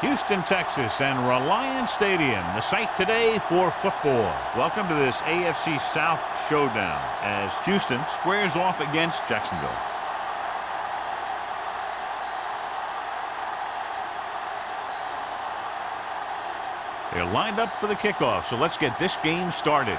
Houston, Texas, and Reliant Stadium, the site today for football. Welcome to this AFC South showdown as Houston squares off against Jacksonville. They're lined up for the kickoff, so let's get this game started.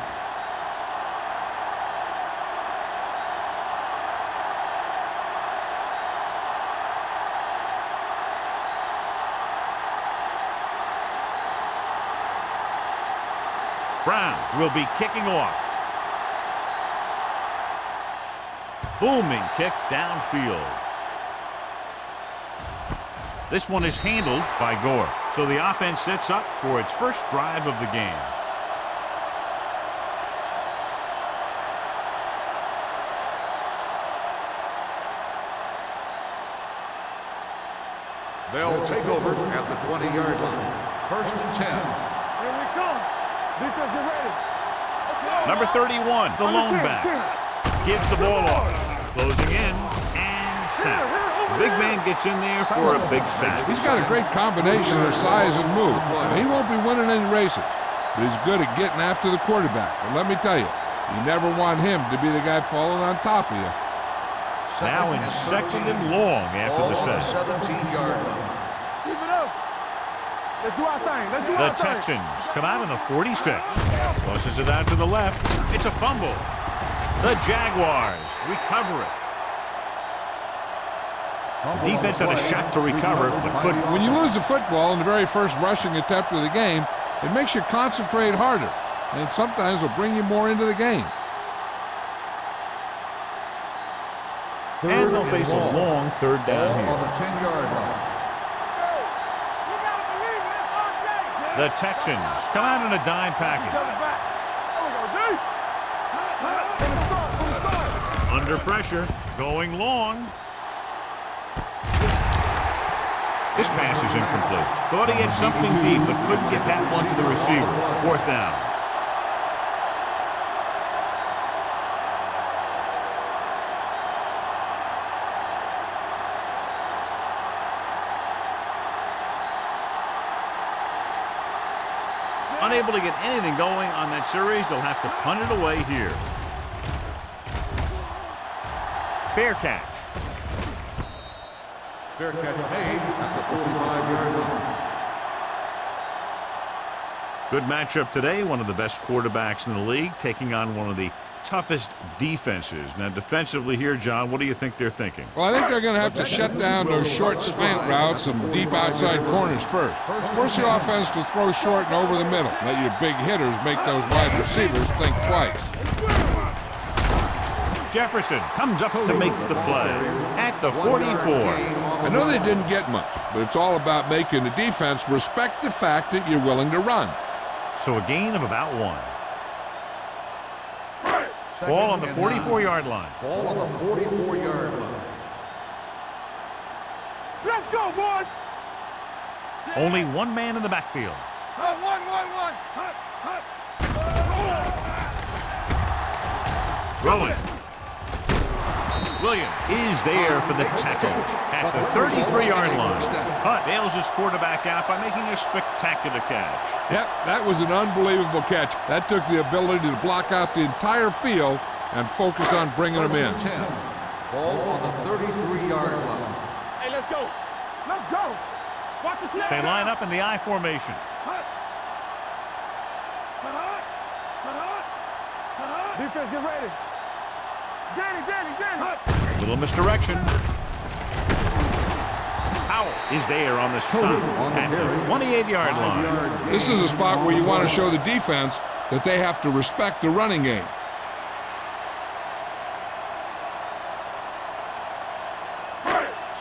Brown will be kicking off. Booming kick downfield. This one is handled by Gore. So the offense sets up for its first drive of the game. They'll take over at the 20-yard line. 1st and 10. Here we come. Defense, get ready. Let's go. Number 31, the lone back. Gives the ball off. Closing in and sack. Big man gets in there for a big sack. He's got a great combination of size and move. He won't be winning any races, but he's good at getting after the quarterback. And let me tell you, you never want him to be the guy falling on top of you. Now in 2nd and long after the sack. 17-yard line. Keep it up. Let's do our thing. Let's do our The thing. Texans come out in the 46. Tosses it out to the left. It's a fumble. The Jaguars recover it. The defense had a shot to recover, but couldn't. When you lose the football in the very first rushing attempt of the game, it makes you concentrate harder, and sometimes will bring you more into the game. And they'll face a long 3rd down On here. the 10-yard line. The Texans come out in a dime package. Under pressure, going long. This pass is incomplete. Thought he had something deep, but couldn't get that one to the receiver. 4th down. Unable to get anything going on that series, they'll have to punt it away here. Fair catch. Fair catch made at the 45-yard line. Good matchup today. One of the best quarterbacks in the league taking on one of the toughest defenses. Now defensively here, John, what do you think they're thinking? Well, I think they're going to have to shut down those short slant routes and deep outside corners first. Force the offense to throw short and over the middle. Let your big hitters make those wide receivers think twice. Jefferson comes up to make the play at the 44. I know they didn't get much, but it's all about making the defense respect the fact that you're willing to run. So a gain of about 1. Ball on the 44-yard line. Ball on the 44-yard line. Let's go, boys. Only one man in the backfield. One. Rolling. Williams is there for the tackle at the 33-yard line. Hunt bails his quarterback out by making a spectacular catch. Yep, that was an unbelievable catch. That took the ability to block out the entire field and focus on bringing them in. 10. Ball on the 33-yard line. Hey, let's go. Let's go. Watch the snap. They line up in the I formation. Defense, get ready. Danny. Little misdirection. Powell is there on the stop at the 28-yard line. This is a spot where you want to show the defense that they have to respect the running game.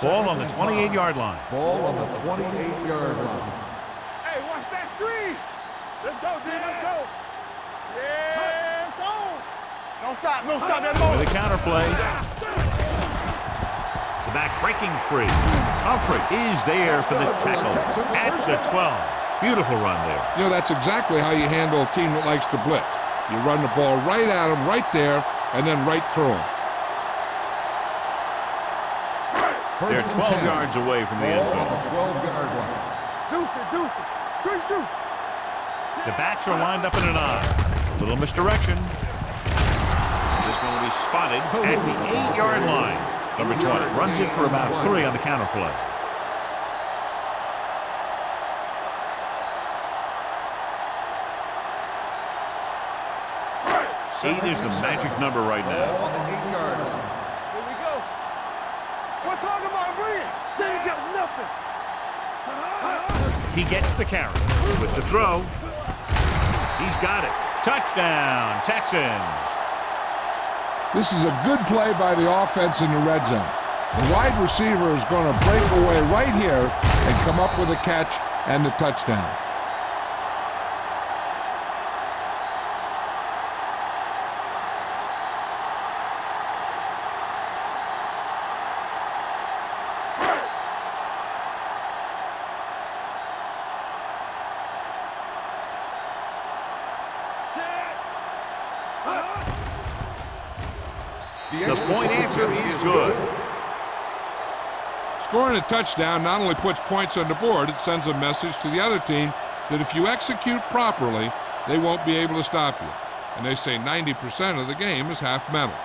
Ball on the 28-yard line. Ball on the 28-yard line. Hey, watch that screen. Let's go, team. Let's go. Yeah, it's on. Don't stop that With motion. a counterplay. The back breaking free. Humphrey is there for the tackle at the 12. Beautiful run there. You know, that's exactly how you handle a team that likes to blitz. You run the ball right at them, right there, and then right through them. They're 12 yards away from the end zone. Ball on the 12-yard line. Deuces. shoot. The backs are lined up in an I. A little misdirection. This one will be spotted at the 8-yard line. Number 20 runs it for about 3 on the counter play. 8 is the magic number right now. On the 8-yard line. Here we go. We're talking about bringing. Say you got nothing. He gets the carry. With the throw, he's got it. Touchdown, Texans. This is a good play by the offense in the red zone. The wide receiver is going to break away right here and come up with a catch and the touchdown. The point after is good. Scoring a touchdown not only puts points on the board, it sends a message to the other team that if you execute properly, they won't be able to stop you. And they say 90% of the game is half mental.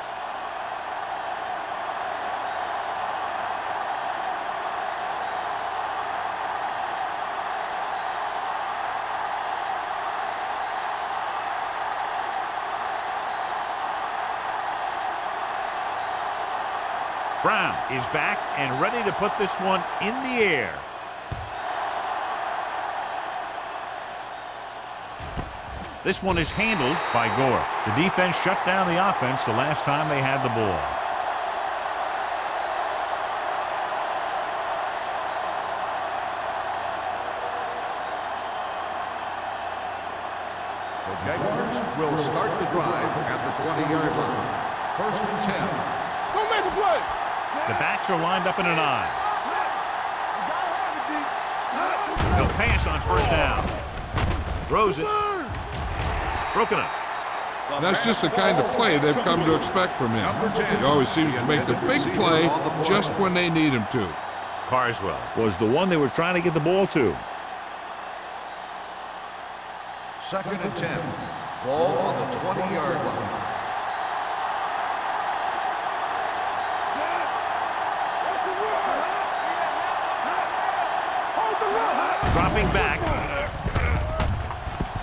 Brown is back and ready to put this one in the air. This one is handled by Gore. The defense shut down the offense the last time they had the ball. The Jaguars will start the drive at the 20-yard line. 1st and 10. Don't make a play. The backs are lined up in an I. He'll pass on 1st down. Throws it. Broken up. That's just the kind of play they've come to expect from him. He always seems to make the big play just when they need him to. Carswell was the one they were trying to get the ball to. 2nd and 10. Ball on the 20-yard line. Dropping back.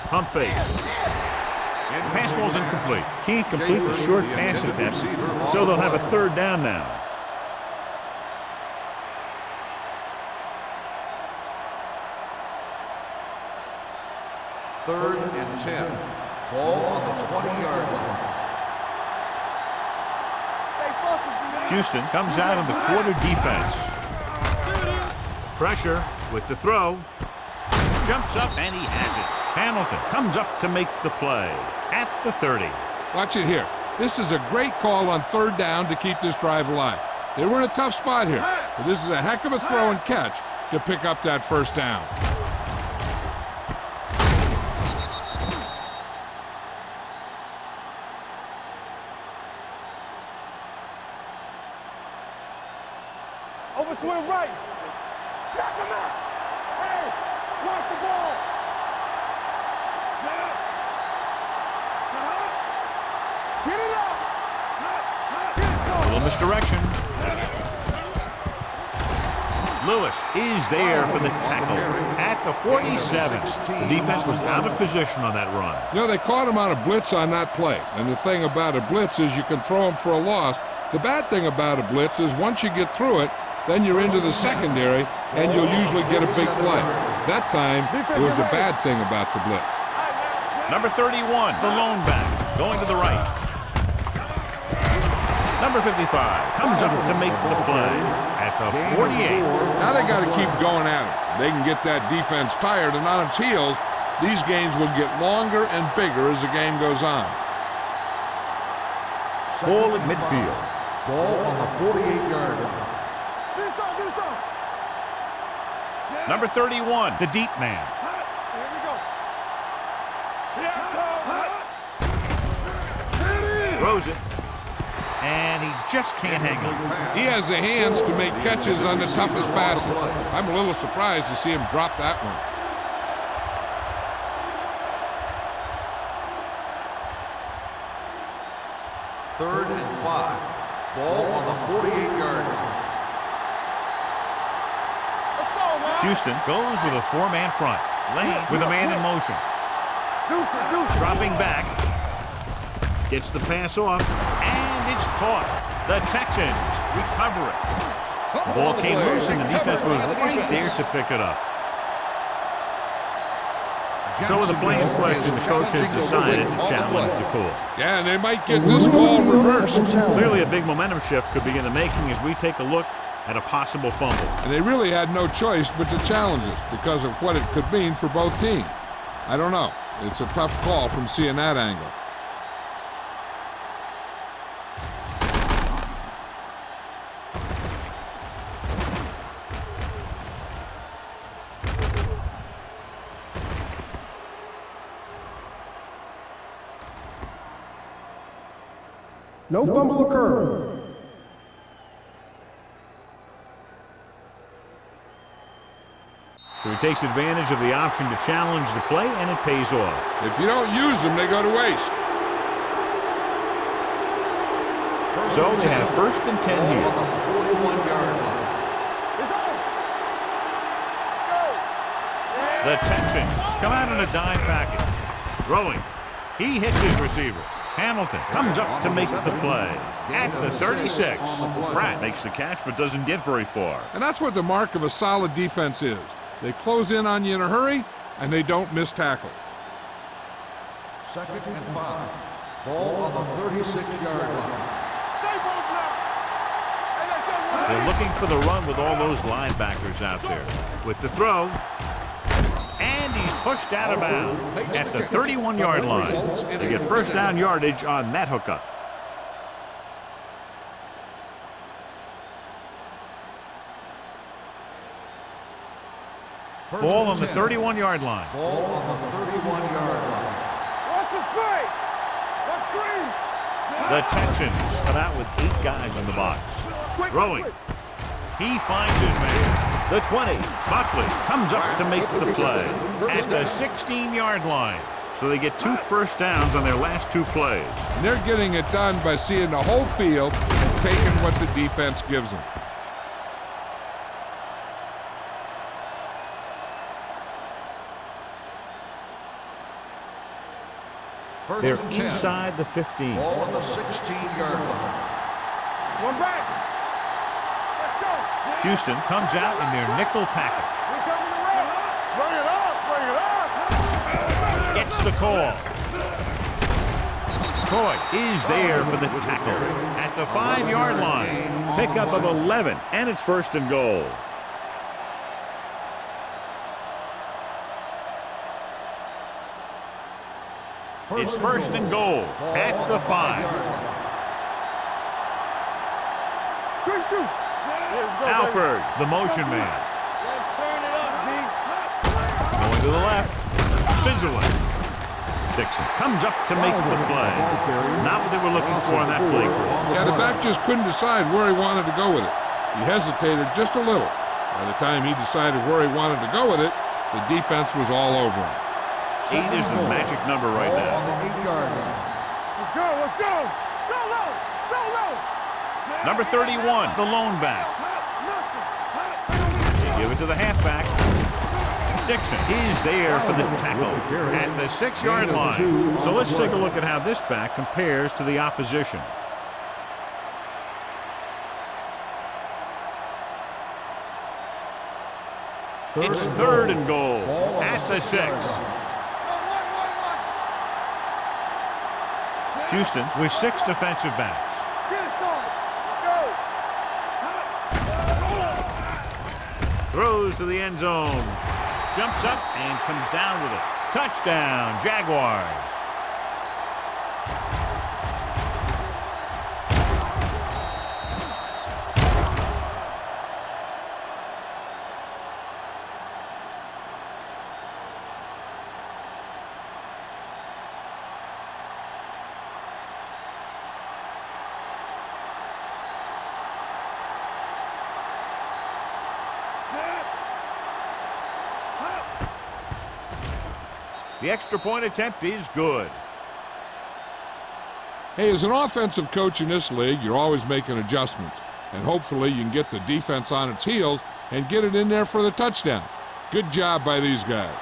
Pump face. Pass ball's incomplete. Can't complete the short pass attempt, so they'll have a 3rd down now. Third and 10. Ball on the 20-yard line. Houston comes out in the quarter defense. Pressure with the throw. Jumps up and he has it. Hamilton comes up to make the play at the 30. Watch it here. This is a great call on 3rd down to keep this drive alive. They were in a tough spot here, but this is a heck of a throw and catch to pick up that 1st down. Overswing right. Back him up. Hey, watch the ball. Get it up. A little misdirection. Lewis is there for the tackle at the 47. The defense was out of position on that run. You know, they caught him on a blitz on that play. And the thing about a blitz is you can throw him for a loss. The bad thing about a blitz is once you get through it, then you're into the secondary, and you'll usually get a big play. That time, it was a bad thing about the blitz. Number 31, the lone back, going to the right. Number 55 comes up to make the play at the 48. Now they got to keep going at it. They can get that defense tired and on its heels. These games will get longer and bigger as the game goes on. Ball at midfield. Ball on the 48-yard line. Number 31, the deep man. Here we go. Throws it. And he just can't hang on. He has the hands to make catches on the toughest passes. I'm a little surprised to see him drop that one. 3rd and 5. Ball on the 48-yard line. Let's go, man. Houston goes with a 4-man front. Lane with a man in motion. Dropping back. Gets the pass off, and it's caught. The Texans recover it. The ball came loose, and the defense was right there to pick it up. So with the play in question, the coach has decided to challenge the call. Yeah, and they might get this call reversed. Clearly a big momentum shift could be in the making as we take a look at a possible fumble. And they really had no choice but to challenge it because of what it could mean for both teams. I don't know. It's a tough call from seeing that angle. No fumble occurred. So he takes advantage of the option to challenge the play, and it pays off. If you don't use them, they go to waste. So they have 1st and 10 Ball here. on the 41-yard line. It's on. Let's go. The Texans come out in a dime package. Throwing. He hits his receiver. Hamilton comes up to make the play. At the 36, Pratt makes the catch but doesn't get very far. And that's what the mark of a solid defense is. They close in on you in a hurry, and they don't miss tackle. 2nd and 5. Ball on the 36-yard line. Stay both now. Hey, let's go. They're looking for the run with all those linebackers out there. With the throw, and he's pushed out of bounds at the 31-yard line. They get 1st down yardage on that hookup. Ball on the 31-yard line. Ball on the 31-yard line. What's the play? Let's screen. The Texans come out with 8 guys on the box. Throwing. He finds his man. The 20. Buckley comes up to make the play at the 16-yard line. So they get 2 first downs on their last 2 plays. And they're getting it done by seeing the whole field and taking what the defense gives them. They're inside the 15. Ball on the 16-yard line. One back. Let's go. Houston comes out in their nickel package. We coming around. Bring it up. Bring it up. Gets the call. Coy is there for the tackle at the 5-yard line. Pickup of 11, and it's 1st and goal. It's 1st and goal at the 5. Good shoot. Alford, the motion man. Let's turn it up, D. Going to the left. Spins it left. Dixon comes up to make the play. Not what they were looking for on that play call. Yeah, the back just couldn't decide where he wanted to go with it. He hesitated just a little. By the time he decided where he wanted to go with it, the defense was all over him. 8 is the magic number right Ball on now. the 8-yard line. Let's go. Let's go. Go low. Go low. Number 31, the lone back. They give it to the halfback. Dixon is there for the tackle at the 6-yard line. So let's take a look at how this back compares to the opposition. It's 3rd and goal at the 6. Houston with 6 defensive backs. Get it, son. Let's go. Throws to the end zone. Jumps up and comes down with it. Touchdown, Jaguars. The extra point attempt is good. Hey, as an offensive coach in this league, you're always making adjustments. And hopefully you can get the defense on its heels and get it in there for the touchdown. Good job by these guys.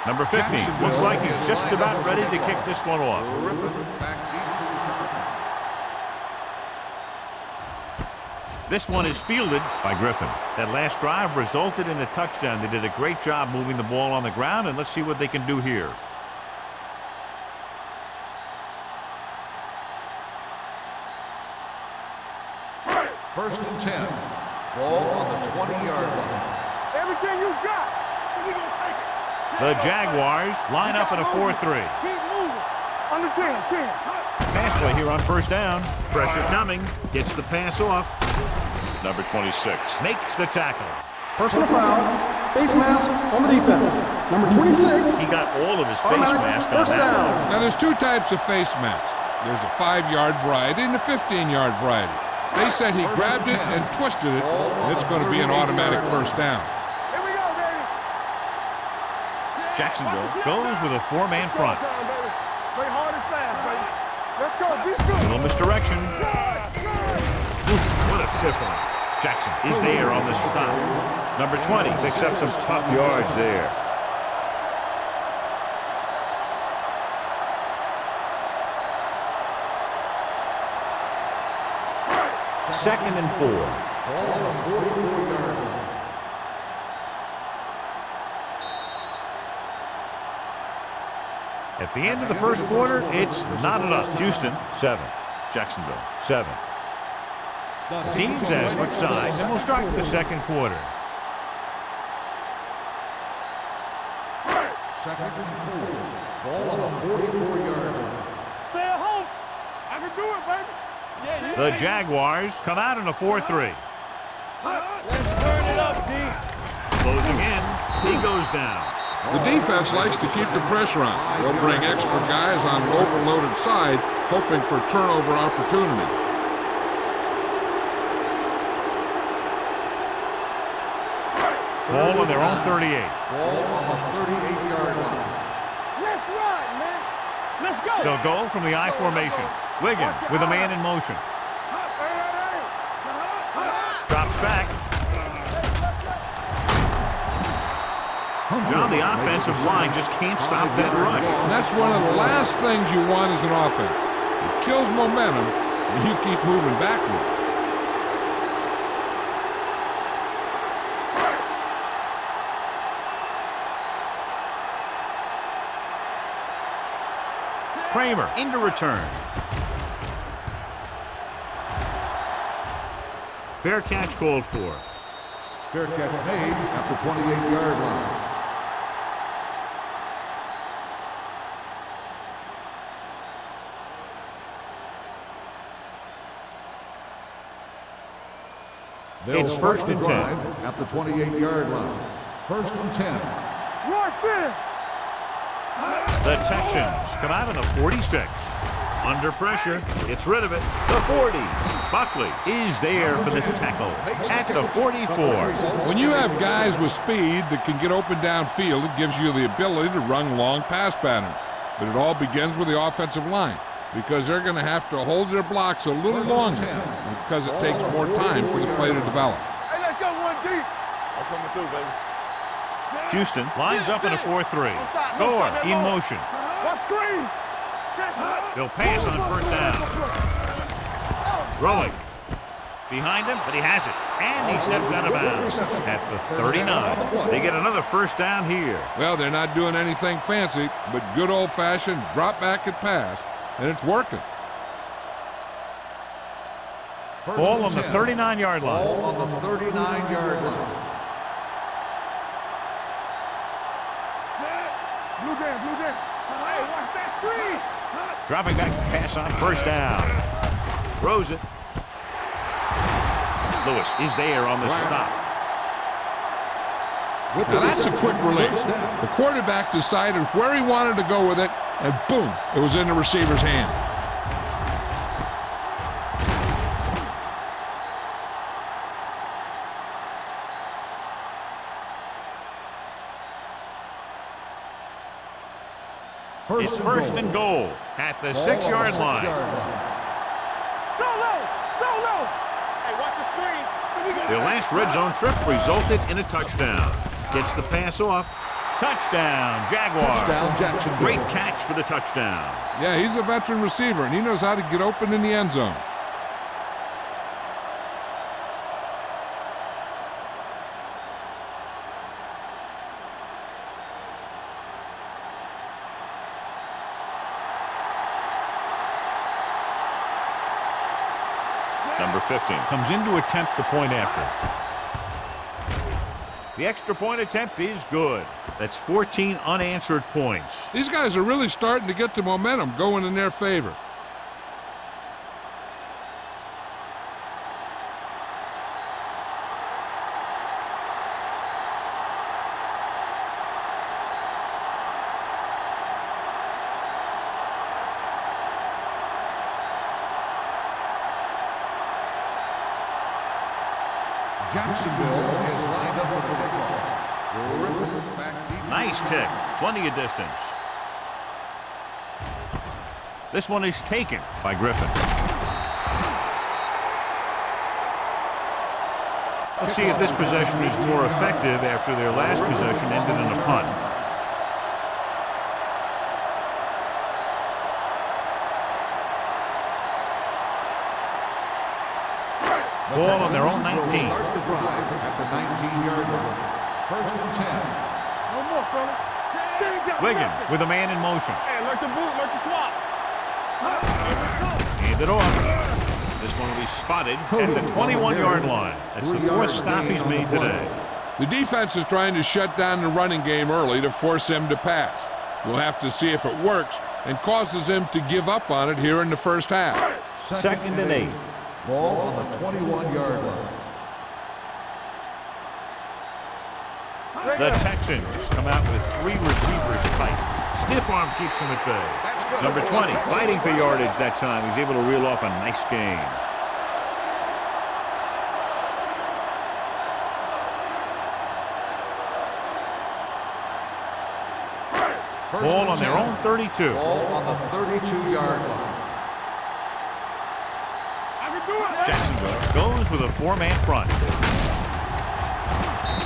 Number 15 looks like he's just about ready to kick this one off. This one is fielded by Griffin. That last drive resulted in a touchdown. They did a great job moving the ball on the ground, and let's see what they can do here. First and 10. Ball on the 20-yard line. Everything you got. So we gonna take it. The Jaguars line up in a 4-3. Keep moving. Under 10. Pass play here on first down. Pressure coming. Gets the pass off. Number 26 makes the tackle. Personal foul. Face mask on the defense. Number 26. He got all of his face mask on First that one. down. Now, there's two types of face masks. There's a 5-yard variety and a 15-yard variety. They said he grabbed it and twisted it, and it's going to be an automatic first down. Here we go, baby. Jacksonville goes with a 4-man front. Play hard and fast, baby. Let's go. Be good. Little misdirection. Oof, what a stiff one. Jackson is there on the stop. Number 20 picks up some tough yards there. Second and 4. Ball on the 44-yard line. At the end of the first quarter, it's not enough. Houston, 7. Jacksonville, 7. The teams have switched sides, and we'll start the second quarter. Second and 4. Ball on the 44-yard line. Stay at home. I can do it, baby. Yeah, The Jaguars come out in a 4-3. Let's turn it up, D. Closing in, he goes down. The defense likes to keep the pressure on. They'll bring extra guys on an overloaded side, hoping for turnover opportunities. Ball on their own 38. Ball on the 38-yard line. Let's run, man. Let's go. They'll go from the I formation. Wiggins with a man in motion. Drops back. John, the offensive line just can't stop that rush. And that's one of the last things you want as an offense. It kills momentum, and you keep moving backward. Kramer into return. Fair catch called for. Fair catch made at the 28-yard line. It's first and 10. At the 28-yard line. First and 10. Rush in. The Texans come out in a 46. Under pressure, gets rid of it. The 40. Buckley is there for the tackle at the 44. When you have guys with speed that can get open downfield, it gives you the ability to run long pass patterns. But it all begins with the offensive line, because they're going to have to hold their blocks a little longer, because it takes more time for the play to develop. Hey, let's go one deep. I'm coming through, baby. Houston lines up in a 4-3. Gore in motion. What screen? They'll pass on first down. Rolling. Behind him, but he has it. And he steps out of bounds at the 39. They get another first down here. Well, they're not doing anything fancy, but good old-fashioned drop back and pass, and it's working. Ball on the 39-yard line. Ball on the 39-yard line. Blue game, blue game. Hey, watch that screen. Dropping back to pass on first down. Throws it. Lewis is there on the stop. Now that's a quick release. The quarterback decided where he wanted to go with it, and boom, it was in the receiver's hand. It's first and goal at the 6-yard line. So low. Hey, watch the screen. Their last red zone trip resulted in a touchdown. Gets the pass off. Touchdown, Jaguars. Touchdown, Jacksonville. Great catch for the touchdown. Yeah, he's a veteran receiver, and he knows how to get open in the end zone. Number 15 comes in to attempt the point after. The extra point attempt is good. That's 14 unanswered points. These guys are really starting to get the momentum going in their favor. Jacksonville is lined up for the kickoff. Nice kick. Plenty of distance. This one is taken by Griffin. Let's see if this possession is more effective after their last possession ended in a punt. Ball on their own 19. Start the drive at the 19-yard line. First and 10. No more, fellas. Wiggins with a man in motion. Hey, like the boot, like the swap. Hand it off. This one will be spotted at the 21-yard line. That's the fourth stop he's made today. The defense is trying to shut down the running game early to force him to pass. We'll have to see if it works and causes him to give up on it here in the first half. Second and 8. Ball on the 21-yard line. The Texans come out with 3 receivers tight. Stiff arm keeps them at bay. Number 20 fighting for yardage that time. He's able to reel off a nice gain. Ball on their own 32. Ball on the 32-yard line. Jacksonville goes with a 4-man front.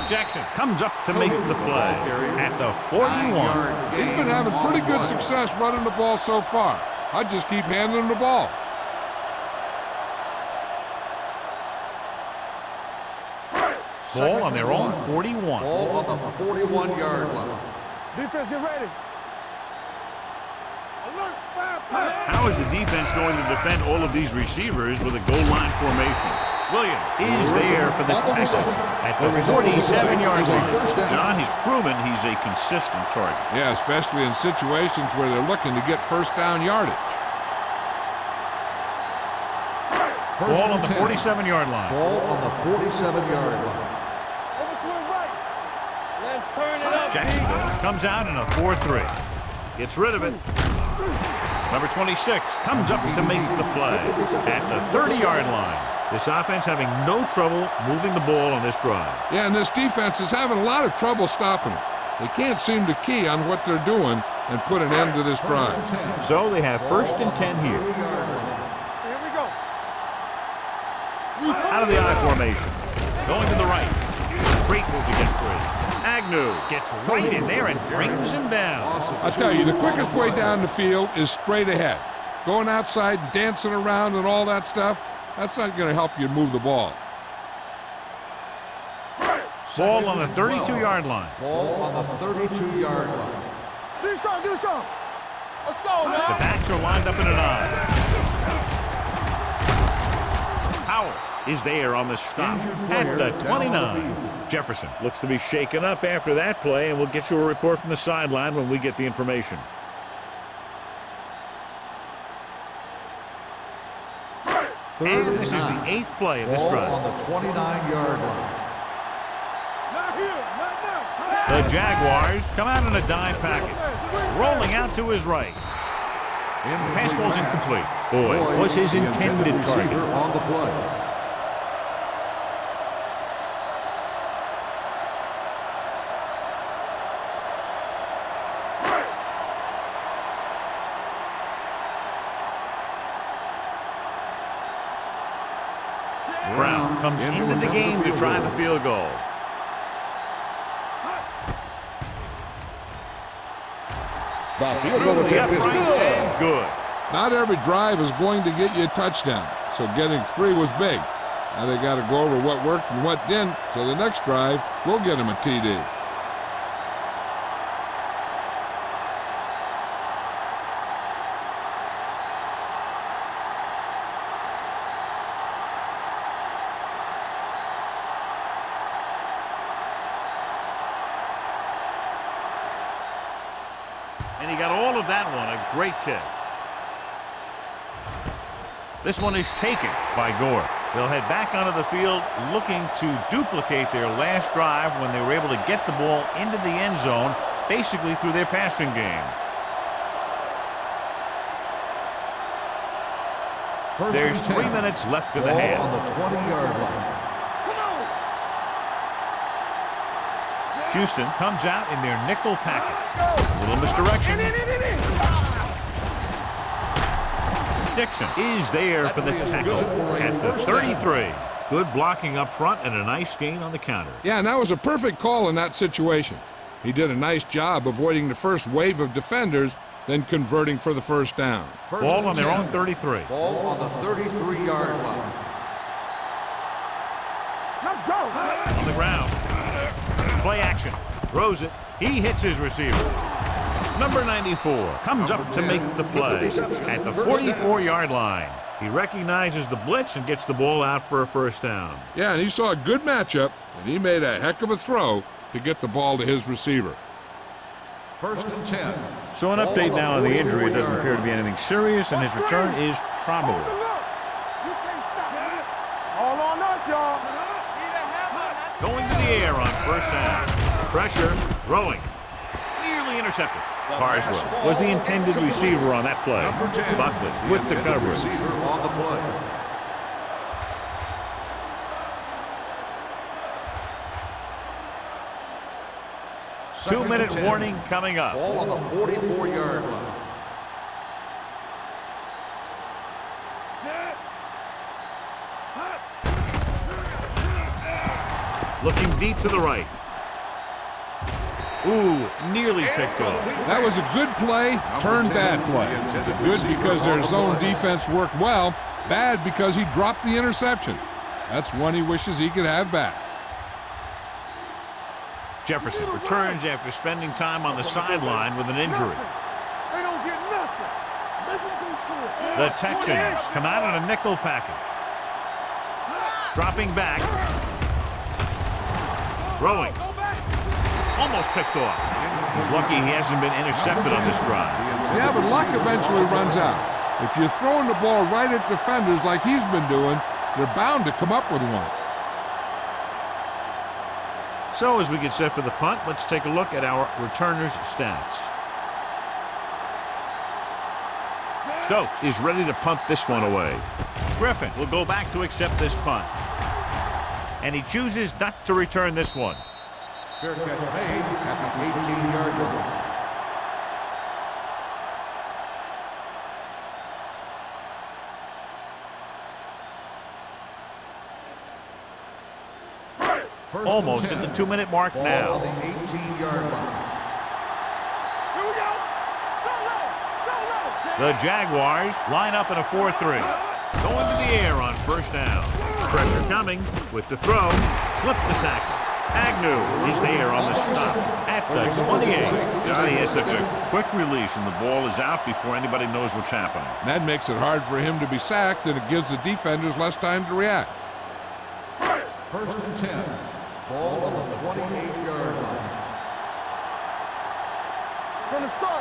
Jackson comes up to make the play at the 41. He's been having pretty good success running the ball so far. I just keep handing him the ball. Ball on their own 41. Ball on the 41-yard line. Defense, get ready. Alert, How is the defense going to defend all of these receivers with a goal line formation? Williams is there for the Texans at the 47-yard line. John has proven he's a consistent target. Yeah, especially in situations where they're looking to get first down yardage. Ball on the 47-yard line. Ball on the 47-yard line. Let's turn it up. Jacksonville comes out in a 4-3. Gets rid of it. Number 26 comes up to make the play at the 30-yard line. This offense having no trouble moving the ball on this drive. Yeah, and this defense is having a lot of trouble stopping it. They can't seem to key on what they're doing and put an end to this drive. So they have first and 10 here. Here we go. Out of the I formation. Going to the right. Great move to get free. Agnew gets right in there and brings him down. I tell you, the quickest way down the field is straight ahead. Going outside and dancing around and all that stuff, that's not going to help you move the ball. Ball on the 32-yard line. Ball on the 32-yard line. Do something. Let's go, The man. backs are lined up in an I. Howard is there on the stop at the 29. Jefferson looks to be shaken up after that play, and we'll get you a report from the sideline when we get the information. And this is the 8th play of this Ball drive. on the 29-yard line. Not here. The Jaguars come out in a dime package. Rolling out to his right. The pass was incomplete. Boyd was his intended target. On the play. Brown comes into the game to try the field goal. The field Through goal the attempt is uprights good. and good. Not every drive is going to get you a touchdown, so getting 3 was big. Now they got to go over what worked and what didn't, so the next drive will get them a TD. And he got all of that one. A great kick. This one is taken by Gore. They'll head back onto the field looking to duplicate their last drive when they were able to get the ball into the end zone, basically through their passing game. There's 3 minutes left in the half. On the 20-yard line. Houston comes out in their nickel package. A little misdirection. Dixon is there for the tackle at the 33. Good blocking up front and a nice gain on the counter. Yeah, and that was a perfect call in that situation. He did a nice job avoiding the first wave of defenders, then converting for the first down. Ball on their own 33. Ball on the 33-yard line. Let's go. On the ground. Play action. Throws it. He hits his receiver. Number 94 comes up to make the play at the 44-yard line. He recognizes the blitz and gets the ball out for a first down. Yeah, and he saw a good matchup, and he made a heck of a throw to get the ball to his receiver. 1st and 10. So an update now on the injury. It doesn't appear to be anything serious, and his return is probable. You can't stop it. All on us, y'all. Going to the air on first down. Pressure, throwing. Nearly intercepted. Carswell was the intended receiver on that play. Number 10. Buckley with the coverage. Receiver on the play. Two-minute warning coming up. Ball on the 44-yard line. Looking deep to the right. Ooh, nearly picked off. That was a good play, turned bad play. Good because their zone defense worked well, bad because he dropped the interception. That's one he wishes he could have back. Jefferson returns after spending time on the sideline with an injury. They don't get nothing. Let them go short. The Texans come out in a nickel package. Dropping back. Throwing. Almost picked off. He's lucky he hasn't been intercepted on this drive. Yeah, but luck eventually runs out. If you're throwing the ball right at defenders like he's been doing, they're bound to come up with one. So as we get set for the punt, let's take a look at our returners' stats. Stokes is ready to punt this one away. Griffin will go back to accept this punt. And he chooses not to return this one. Fair catch made at the 18-yard line. Almost at the 2-minute mark Ball now. on the 18-yard line. Here we go. Go, The Jaguars line up in a 4-3. Going to the air on first down. Pressure coming with the throw. Slips the tackle. Agnew is there on the stop at the 28. He has such a quick release and the ball is out before anybody knows what's happening. That makes it hard for him to be sacked, and it gives the defenders less time to react. 1st and 10. Ball on the 28-yard line. From the start.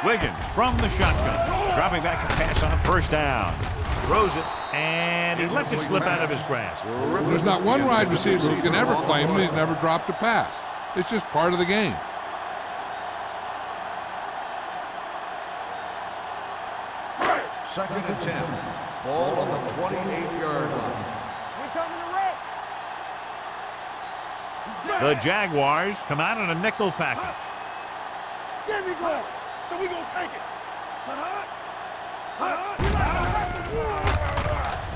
Wiggins from the shotgun. Dropping back to pass on first down. Throws it, and he lets it slip out of his grasp. There's not one wide receiver who can ever claim that he's never dropped a pass. It's just part of the game. Second and 10. Ball on the 28-yard line. We coming to wreck. The Jaguars come out in a nickel package. There we go. So we gonna take it.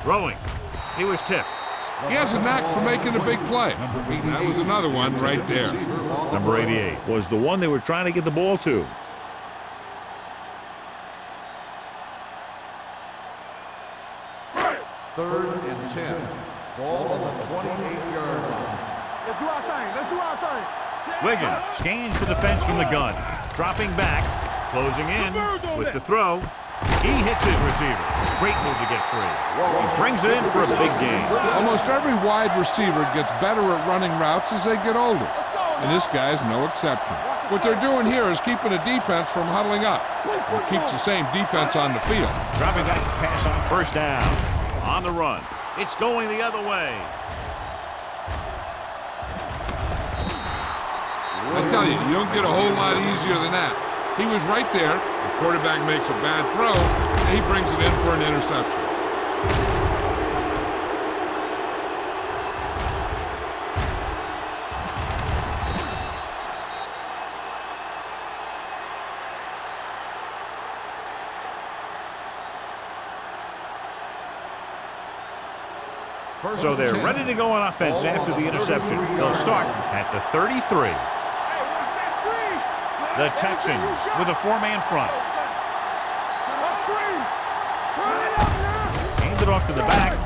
Throwing. He was tipped. He has a knack for making a big play. That was another one right there. Number 88 was the one they were trying to get the ball to. Third and 10. Ball on the 28-yard line. Let's do our thing. Let's do our thing. Wiggins scans the defense from the gun. Dropping back. Closing in with the throw. He hits his receiver. Great move to get free. He brings it in for a big gain. Almost every wide receiver gets better at running routes as they get older. And this guy's no exception. What they're doing here is keeping the defense from huddling up. It keeps the same defense on the field. Dropping back to pass on first down. On the run. It's going the other way. I tell you, you don't get a whole lot easier than that. He was right there. The quarterback makes a bad throw, and he brings it in for an interception. So they're ready to go on offense after the interception. They'll start at the 33. The Texans with a four-man front. Hand it off to the back.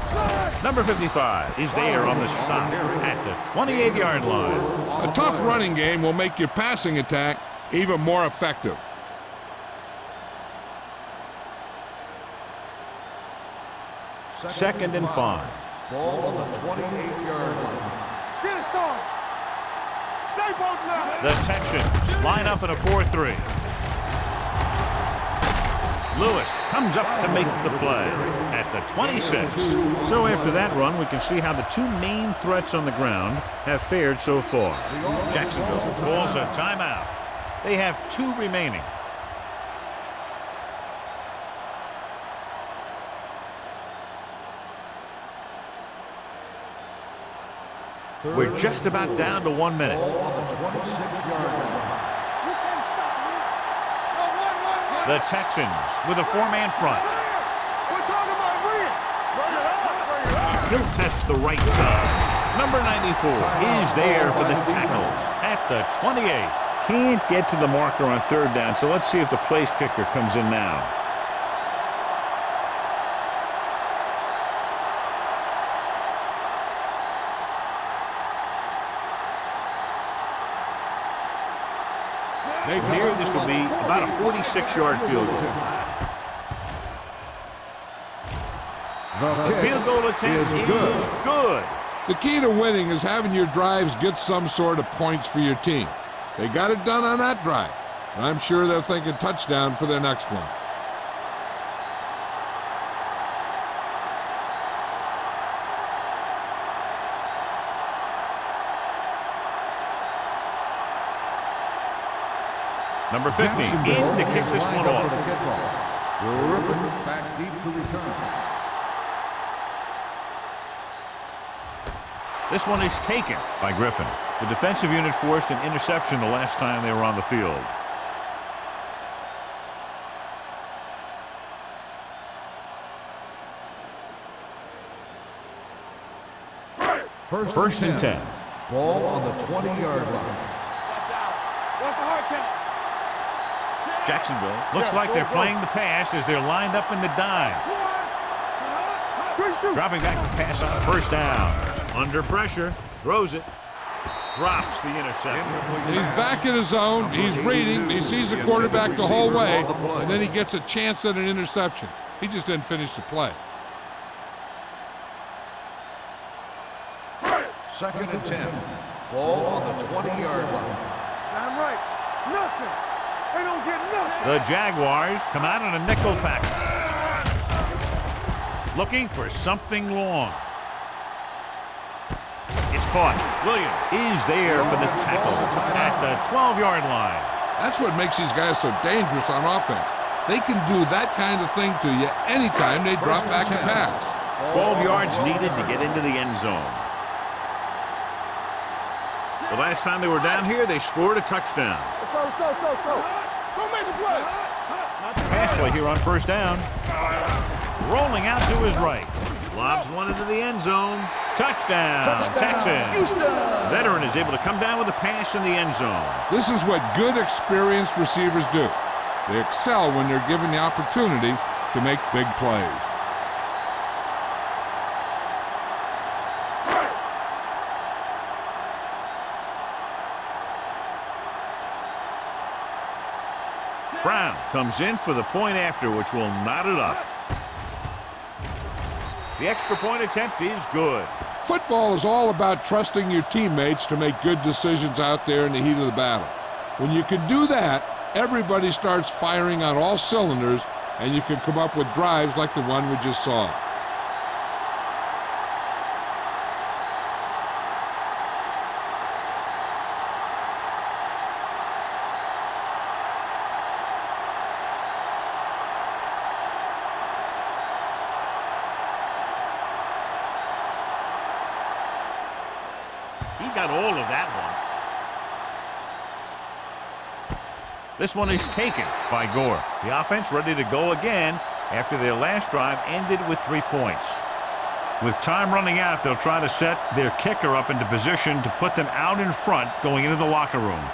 Number 55 is there on the stop at the 28-yard line. A tough running game will make your passing attack even more effective. Second and 5. Ball on the 28-yard line. Get it, son. Stay both left. The Texans line up in a 4-3. Lewis comes up to make the play at the 26. So after that run, we can see how the two main threats on the ground have fared so far. Jacksonville calls a timeout. They have 2 remaining. We're just about down to 1 minute. Ball on the 26-yard line. The Texans with a four-man front. We're talking about bring it. He'll test the right side. Number 94 is there for the tackle at the 28. Can't get to the marker on third down, so let's see if the place kicker comes in now. Here, this will be about a 46-yard field goal. The field goal attempt is good. The key to winning is having your drives get some sort of points for your team. They got it done on that drive, and I'm sure they're thinking touchdown for their next one. Number 50 in to kick this one off. Back deep to return. This one is taken by Griffin. The defensive unit forced an interception the last time they were on the field. First and 10. Ball on the 20-yard line. What's the hard count? Jacksonville looks like they're playing the pass as they're lined up in the dime. Dropping back to pass on first down. Under pressure, throws it, drops the interception. He's back in his zone, he's reading, he sees the quarterback the whole way, and then he gets a chance at an interception. He just didn't finish the play. Second and 10. Ball on the 20-yard line. Damn right. Nothing. They don't get nothing. The Jaguars come out in a nickel package. Looking for something long. It's caught. Williams is there for the tackle at the 12-yard line. That's what makes these guys so dangerous on offense. They can do that kind of thing to you anytime they drop back to pass. 12 yards needed to get into the end zone. The last time they were down here, they scored a touchdown. Let's go, let's go, let's go, let's go. Go make the play. Pass play here on first down. Rolling out to his right. Lobs one into the end zone. Touchdown, Texans. Veteran is able to come down with a pass in the end zone. This is what good, experienced receivers do. They excel when they're given the opportunity to make big plays. Brown comes in for the point after, which will knot it up. The extra point attempt is good. Football is all about trusting your teammates to make good decisions out there in the heat of the battle. When you can do that, everybody starts firing on all cylinders, and you can come up with drives like the one we just saw. He got all of that one. This one is taken by Gore. The offense ready to go again after their last drive ended with 3 points. With time running out, they'll try to set their kicker up into position to put them out in front going into the locker room.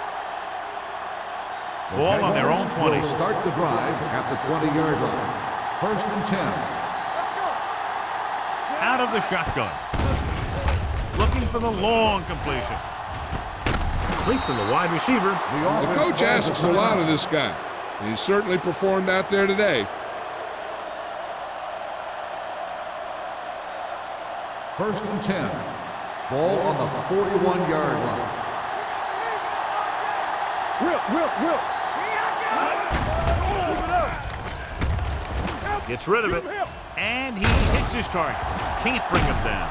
Ball on their own 20. Will start the drive at the 20-yard line. 1st and 10. Out of the shotgun. Looking for the long completion. Complete from the wide receiver. The coach asks a lot of this guy. He's certainly performed out there today. 1st and 10. Ball on the 41-yard line. Will. Gets rid of it. And he hits his target. Can't bring him down.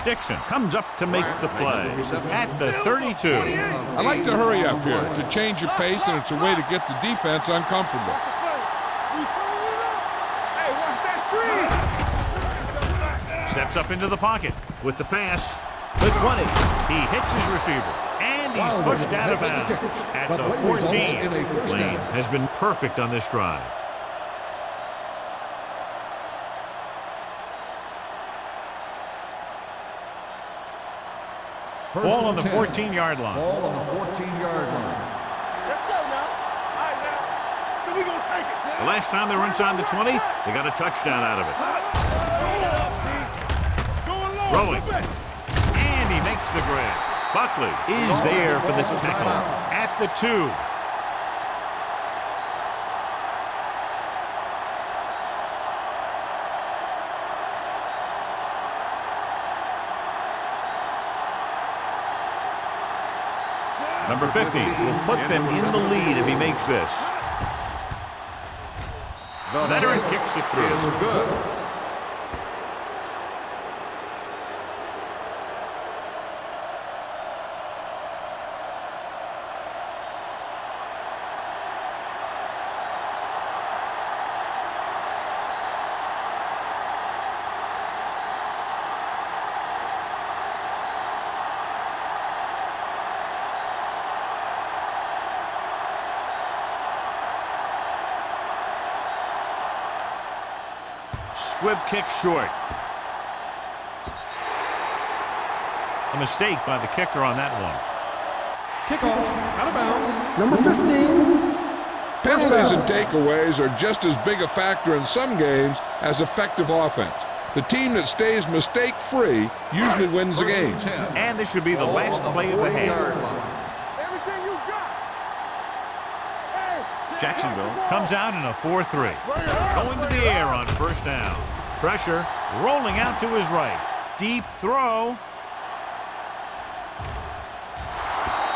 Dixon comes up to make the play at the 32. I like to hurry up here. It's a change of pace, and it's a way to get the defense uncomfortable. Hey, watch that screen. Steps up into the pocket with the pass. The 20. He hits his receiver. And he's pushed out of bounds at the 14. Lane has been perfect on this drive. Ball on the 14-yard line. Ball on the 14-yard line. Let's go now. All right, now. So we gonna take it. The last time they were inside the 20, they got a touchdown out of it. Throwing. And he makes the grab. Buckley is there for the tackle at the 2. Number 50 will put them in the lead if he makes this. The veteran kicks it through. Is good. Squib kick short. A mistake by the kicker on that one. Kickoff, out of bounds, number 15. Penalties and takeaways are just as big a factor in some games as effective offense. The team that stays mistake-free usually wins the game. And this should be the last play of the half. Everything you got. Hey, Jacksonville comes out in a 4-3. Going to the air on first down. Pressure rolling out to his right. Deep throw.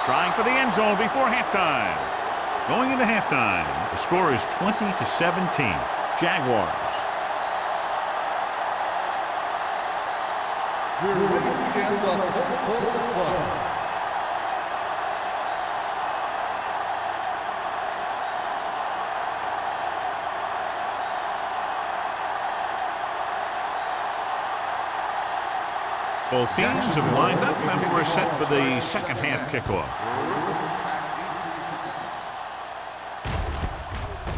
Trying for the end zone before halftime. Going into halftime, the score is 20-17. Jaguars. We're ready to begin the third quarter of play. Both teams have lined up and we're set for the second half kickoff.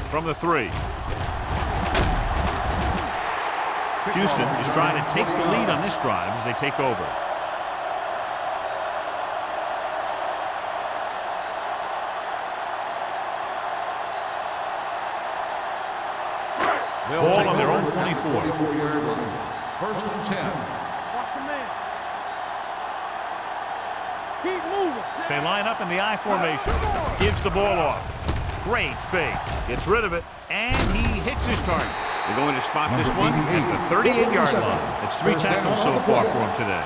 From the 3. Houston is trying to take the lead on this drive as they take over. Ball on their own 24. 24-yard line. First and 10. Watch your man. Keep moving. They line up in the I formation. Gives the ball off. Great fake. Gets rid of it, and he hits his target. They're going to spot this one at the 38-yard line. It's 3 tackles so far for him today.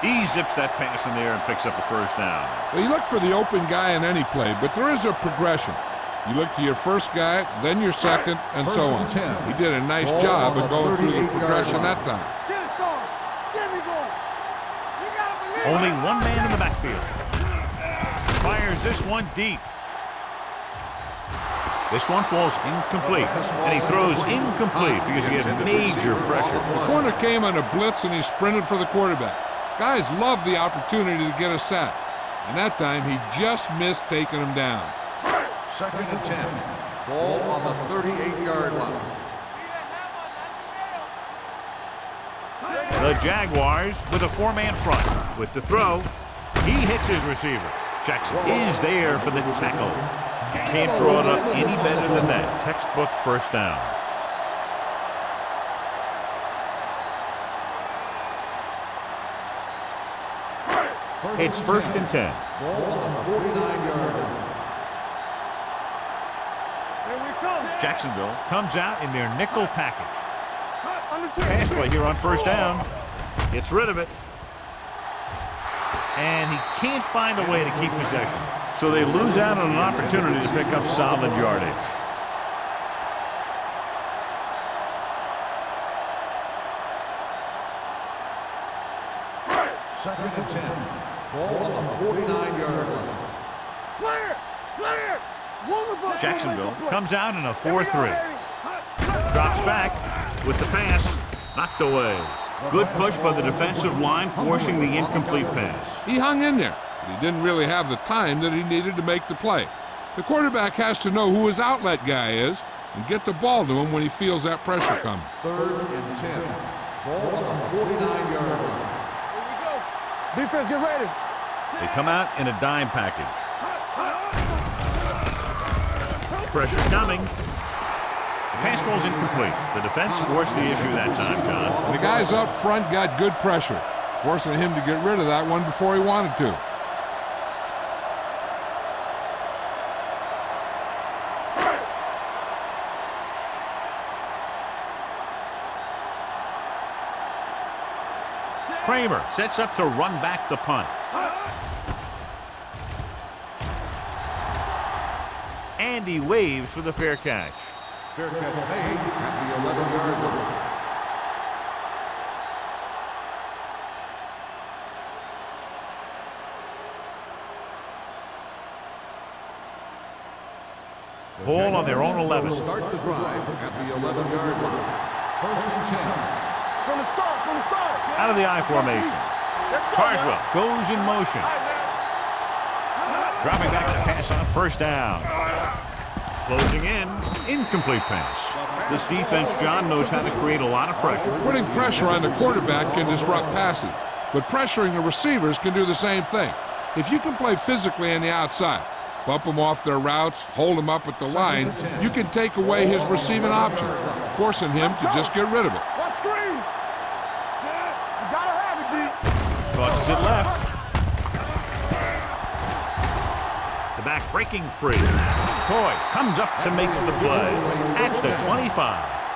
He zips that pass in there and picks up a first down. Well, you look for the open guy in any play, but there is a progression. You look to your first guy, then your second, and so on. He did a nice job of going through the progression that time. Get it, son. Get me going. You gotta believe Only one man in the backfield. Fires this one deep. This one falls incomplete, and he throws incomplete because he had major pressure. The corner came on a blitz, and he sprinted for the quarterback. Guys love the opportunity to get a sack, and that time he just missed taking him down. Second and 10. Ball on the 38-yard line. The Jaguars with a 4-man front. With the throw, he hits his receiver. Jackson is there for the tackle. You can't draw it up any better than that. Textbook first down. It's first and 10. Ball on the 49-yard line. Here we come. Jacksonville comes out in their nickel package. Pass play here on first down. Gets rid of it. And he can't find a way to keep possession. So they lose out on an opportunity to pick up solid yardage. Second and 10. Ball on the 49-yard line. Clear. Clear. Wonderful. Jacksonville comes out in a 4-3. Drops back with the pass. Knocked away. Good push by the defensive line, forcing the incomplete pass. He hung in there, but he didn't really have the time that he needed to make the play. The quarterback has to know who his outlet guy is and get the ball to him when he feels that pressure coming. Third and 10. Ball on the 49-yard line. Defense, get ready. They come out in a dime package. Pressure coming. The pass falls incomplete. The defense forced the issue that time, John. And the guys up front got good pressure, forcing him to get rid of that one before he wanted to. Kramer sets up to run back the punt. And he waves for the fair catch. Fair catch made at the 11-yard line. Ball on their own 11. Start the drive at the 11-yard line. First and 10. From the start. Out of the I formation. Carswell goes in motion. Dropping back to pass on first down. Closing in. Incomplete pass. This defense, John, knows how to create a lot of pressure. Putting pressure on the quarterback can disrupt passing, but pressuring the receivers can do the same thing. If you can play physically on the outside, bump them off their routes, hold them up at the line, you can take away his receiving options, forcing him to just get rid of it. What screen? You gotta have it, D. Tosses it left. The back breaking free. Coy comes up to make the play at the 25.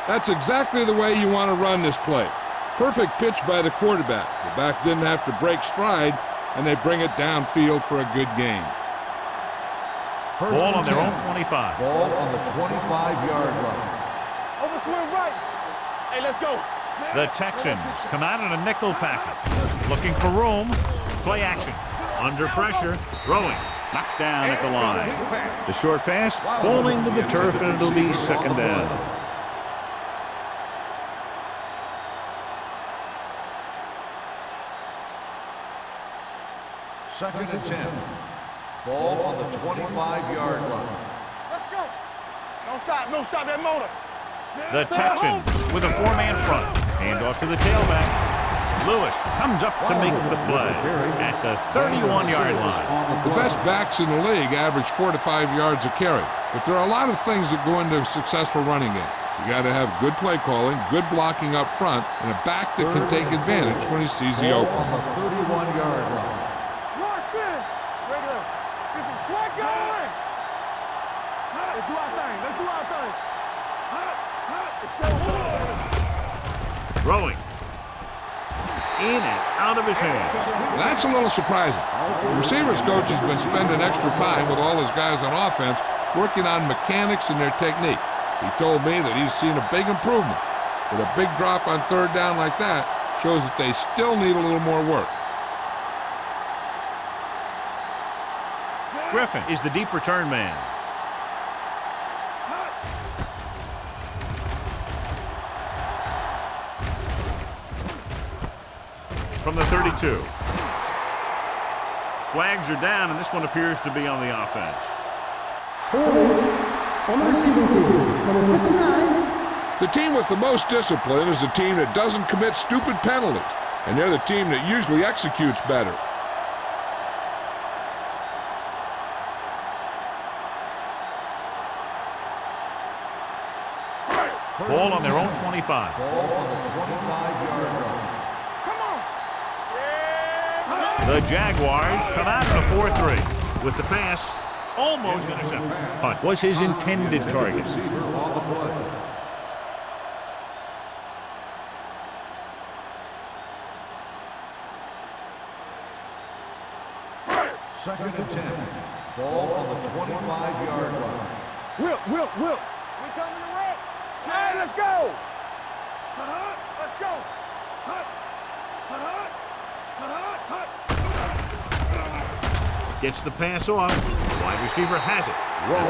That's exactly the way you want to run this play. Perfect pitch by the quarterback. The back didn't have to break stride, and they bring it downfield for a good gain. Ball on their own 25. Ball on the 25-yard line. Over swing right. Hey, let's go. The Texans come out in a nickel package. Looking for room. Play action. Under pressure. Throwing. Knocked down at the line. The short pass falling to the turf, and it'll be second down. Second and 10. Ball on the 25-yard line. Let's go. Don't stop that motor. The Texans with a four-man front. Hand off to the tailback. Lewis comes up to make the play at the 31-yard line. The best backs in the league average 4 to 5 yards a carry. But there are a lot of things that go into a successful running game. You got to have good play calling, good blocking up front, and a back that can take advantage when he sees the open. On the 31-yard line. Regular. Get some slack going. Let's do our thing. Let's do our thing. Throwing. In and out of his hands. That's a little surprising. The receivers coach has been spending extra time with all his guys on offense working on mechanics and their technique. He told me that he's seen a big improvement. But a big drop on third down like that shows that they still need a little more work. Griffin is the deep return man. From the 32. Flags are down, and this one appears to be on the offense. On the receiving team, number 59. The team with the most discipline is the team that doesn't commit stupid penalties, and they're the team that usually executes better. Ball on their own 25. Ball on the 25-yard line. Come on. Yeah. The Jaguars come out in a 4-3 with the pass almost intercepted. Punt was his intended target. Receiver on the play. Second and 10. Ball on the 25-yard line. Whip. We coming to wreck. Hey, let's go. Let's go. Gets the pass off. Wide receiver has it.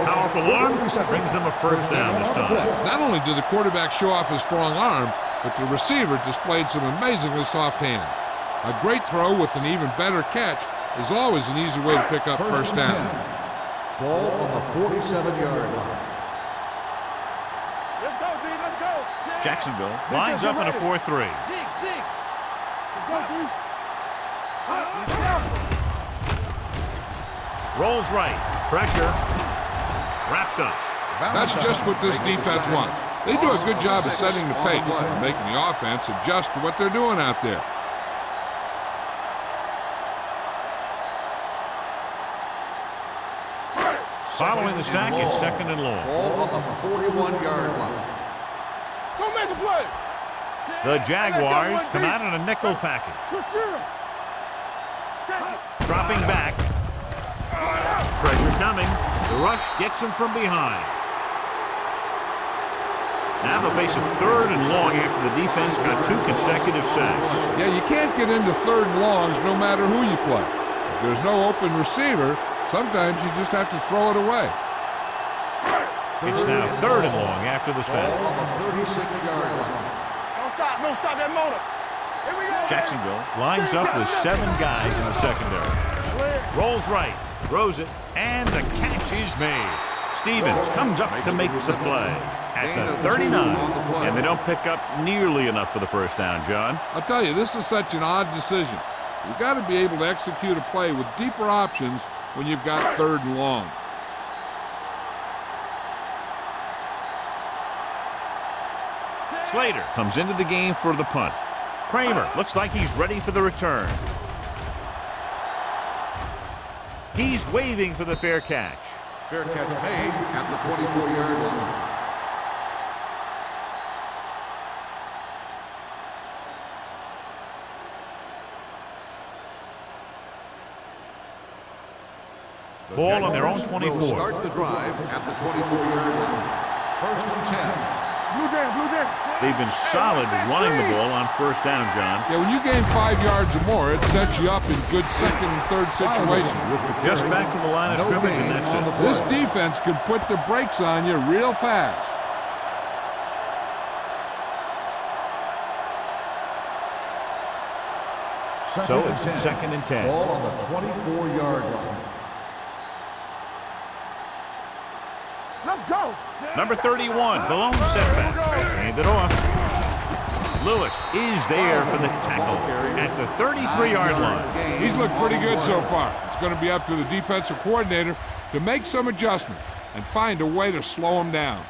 Powerful arm brings them a first down this time. Not only did the quarterback show off his strong arm, but the receiver displayed some amazingly soft hands. A great throw with an even better catch is always an easy way to pick up first down. Ball on the 47-yard line. Let's go, D. Let's go. Jacksonville lines up in a 4-3. Let's go, D. Rolls right. Pressure. Wrapped up. That's just what this defense wants. They do a good job of setting the pace and making the offense adjust to what they're doing out there. Following the sack, it's second and long. Ball on the 41-yard line. Don't make a play. The Jaguars come out in a nickel package. Secure. Check it. Dropping back. Pressure coming. The rush gets him from behind. Now they'll face a third and long after the defense got 2 consecutive sacks. Yeah, you can't get into third and longs no matter who you play. If there's no open receiver, sometimes you just have to throw it away. It's now third and long after the sack. Ball on the 36-yard line. Don't stop that motor. Here we go. Jacksonville lines up with 7 guys in the secondary. Rolls right, throws it, and the catch is made. Stevens comes up to make the play at the 39, and they don't pick up nearly enough for the first down, John. I'll tell you, this is such an odd decision. You've got to be able to execute a play with deeper options when you've got third and long. Slater comes into the game for the punt. Kramer looks like he's ready for the return. He's waving for the fair catch. Fair catch made at the 24-yard line. Ball on their own 24. Will start the drive at the 24-yard line. First and 10. Blue down. They've been solid running the ball on first down, John. Yeah, when you gain 5 yards or more, it sets you up in good second and third situations. Just back to the line of scrimmage, and that's it. This defense can put the brakes on you real fast. So it's 2nd and 10. Ball on the 24-yard line. Let's go. Number 31, the lone setback. Hand it off. Lewis is there for the tackle at the 33-yard line. He's looked pretty good so far. It's going to be up to the defensive coordinator to make some adjustments and find a way to slow him down.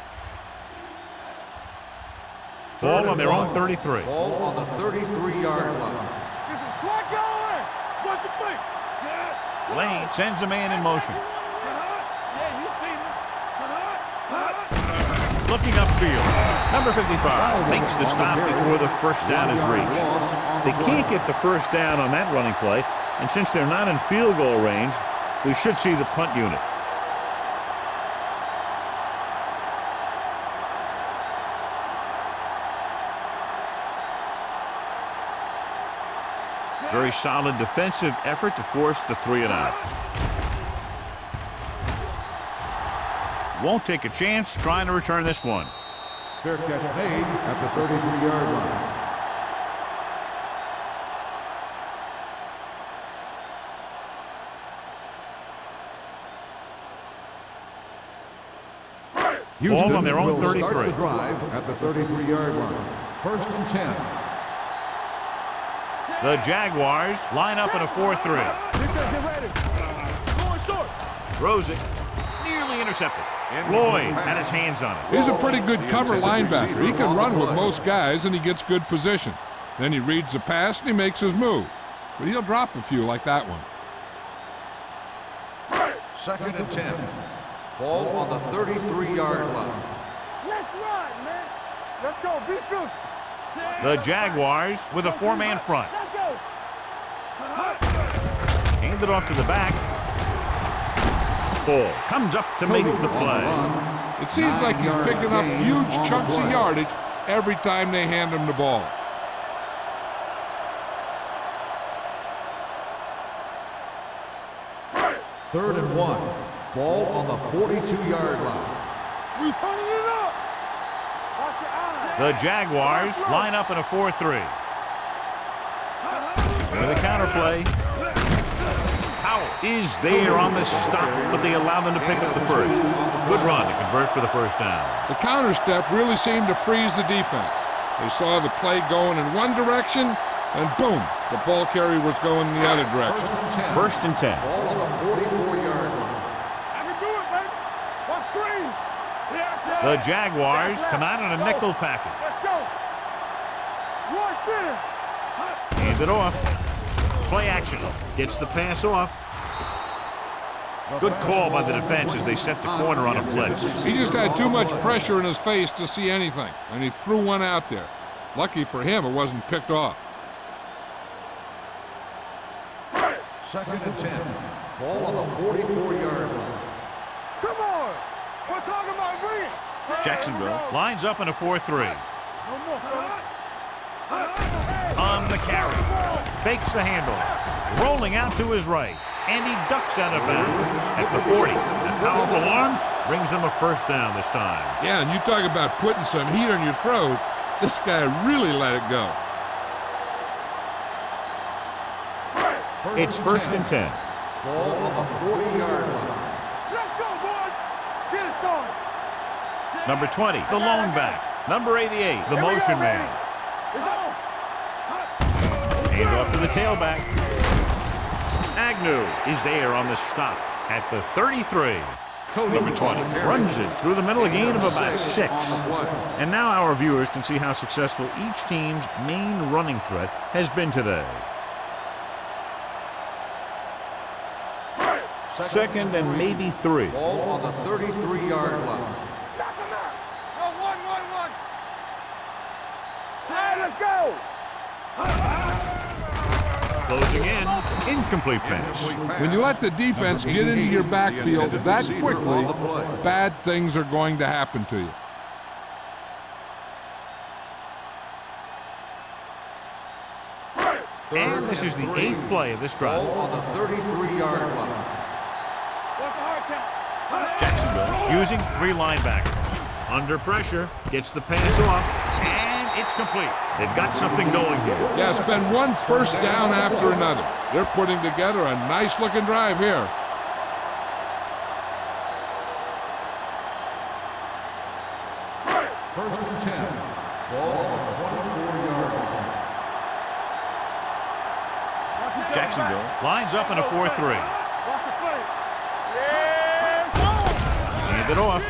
Ball on their own 33. Ball on the 33-yard line. Get some swag going. What's the play? Lane sends a man in motion. Yeah, you see me. Looking upfield. Number 55 makes the stop before the first down is reached. They can't get the first down on that running play, and since they're not in field goal range, we should see the punt unit. Very solid defensive effort to force the 3 and out. Won't take a chance trying to return this one. Fair catch made at the 33-yard line. Ball on their own will 33. Start the drive at the 33-yard line. 1st and 10. The Jaguars line up in a 4-3. Get ready. Going short. Throws it. Nearly intercepted. Floyd had his hands on it. He's a pretty good cover linebacker. He can run with most guys, and he gets good position. Then he reads the pass, and he makes his move. But he'll drop a few like that one. 2nd and 10. Ball on the 33-yard line. Let's run, man. Let's go. Be fierce. The Jaguars with a 4-man front. Let's go. Hand it off to the back. Ball comes up to make the play. It seems like he's picking up huge chunks of yardage every time they hand him the ball. Third and 1. Ball on the 42-yard line. We turning it up. Watch your eyes. The Jaguars line up in a 4-3. With a counterplay. Powell is there on the stop, but they allow them to pick up the first. Good run to convert for the first down. The counter step really seemed to freeze the defense. They saw the play going in one direction, and boom, the ball carrier was going in the other direction. 1st and 10. Ball on the 44-yard line. I can do it, baby. What screen? Yes, sir. The Jaguars come out in a nickel package. Let's go. Rush in. Hand it off. Play action. Gets the pass off. Good call by the defense as they set the corner on a blitz. He just had too much pressure in his face to see anything, and he threw one out there. Lucky for him, it wasn't picked off. 2nd and 10. Ball on the 44-yard line. Come on. We're talking about bringing. Jacksonville lines up in a 4-3. No more, fella. On the carry. Fakes the handle. Rolling out to his right. And he ducks out of bounds at the 40. That powerful arm brings them a first down this time. Yeah, and you talk about putting some heat on your throws. This guy really let it go. It's 1st and 10. Ball on the 40-yard line. Let's go, boys. Get it started. Number 20, the lone back. Number 88, the motion man. It's on. Hand off to the tailback. Agnew is there on the stop at the 33. Number 20 runs it through the middle, a gain of about 6. And now our viewers can see how successful each team's main running threat has been today. 2nd and maybe 3. Ball on the 33-yard line. Knock him out. Go, one. Hey, let's go. Closing in, incomplete pass. When you let the defense get into your backfield that quickly, bad things are going to happen to you. And this is the 8th play of this drive. Ball on the 33-yard line. What's the hard count? Jacksonville using 3 linebackers. Under pressure, gets the pass off, and it's complete. They've got something going here. Yeah, it's been one first down after another. They're putting together a nice-looking drive here. First and 10. Ball on the 24-yard line. Jacksonville lines up in a 4-3. Watch the play. Yeah, zone. Hand it off.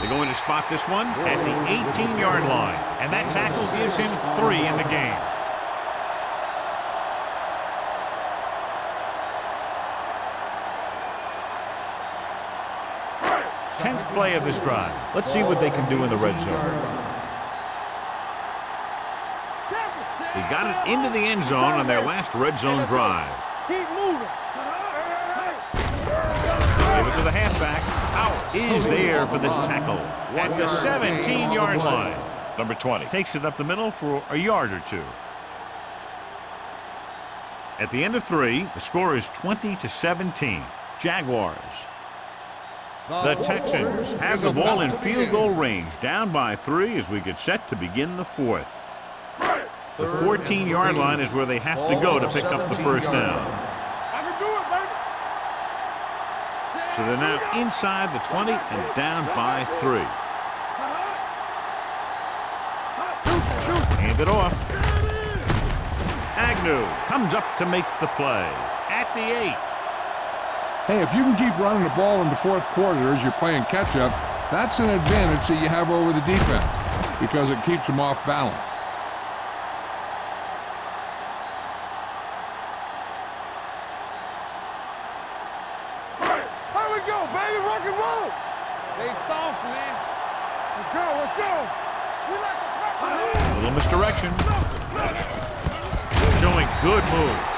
They're going to spot this one at the 18-yard line. And that tackle gives him 3 in the game. Tenth play of this drive. Let's see what they can do in the red zone. They got it into the end zone on their last red zone drive. Keep moving. Give it to the halfback. Out is there for the tackle at the 17-yard line. Number 20 takes it up the middle for a yard or 2. At the end of 3, the score is 20-17. Jaguars. The Texans have the ball in field goal range, down by 3 as we get set to begin the 4th. The 14-yard line is where they have to go to pick up the first down. I can do it, baby. So they're now inside the 20 and down by 3. Hand it off. Agnew comes up to make the play at the 8. Hey, if you can keep running the ball in the 4th quarter as you're playing catch-up, that's an advantage that you have over the defense because it keeps them off balance. Here we go, baby. Rock and roll. They soft, man. Let's go. Let's go. We like to practice. A little misdirection. Showing good moves.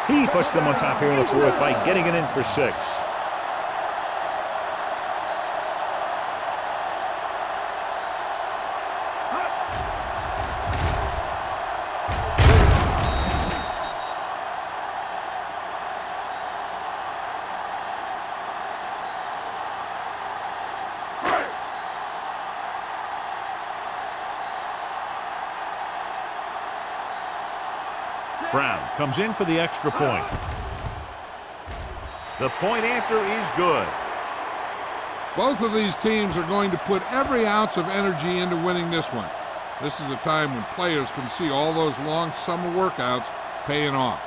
He puts them on top here in the 4th by getting it in for 6. Brown comes in for the extra point. The point after is good. Both of these teams are going to put every ounce of energy into winning this one. This is a time when players can see all those long summer workouts paying off.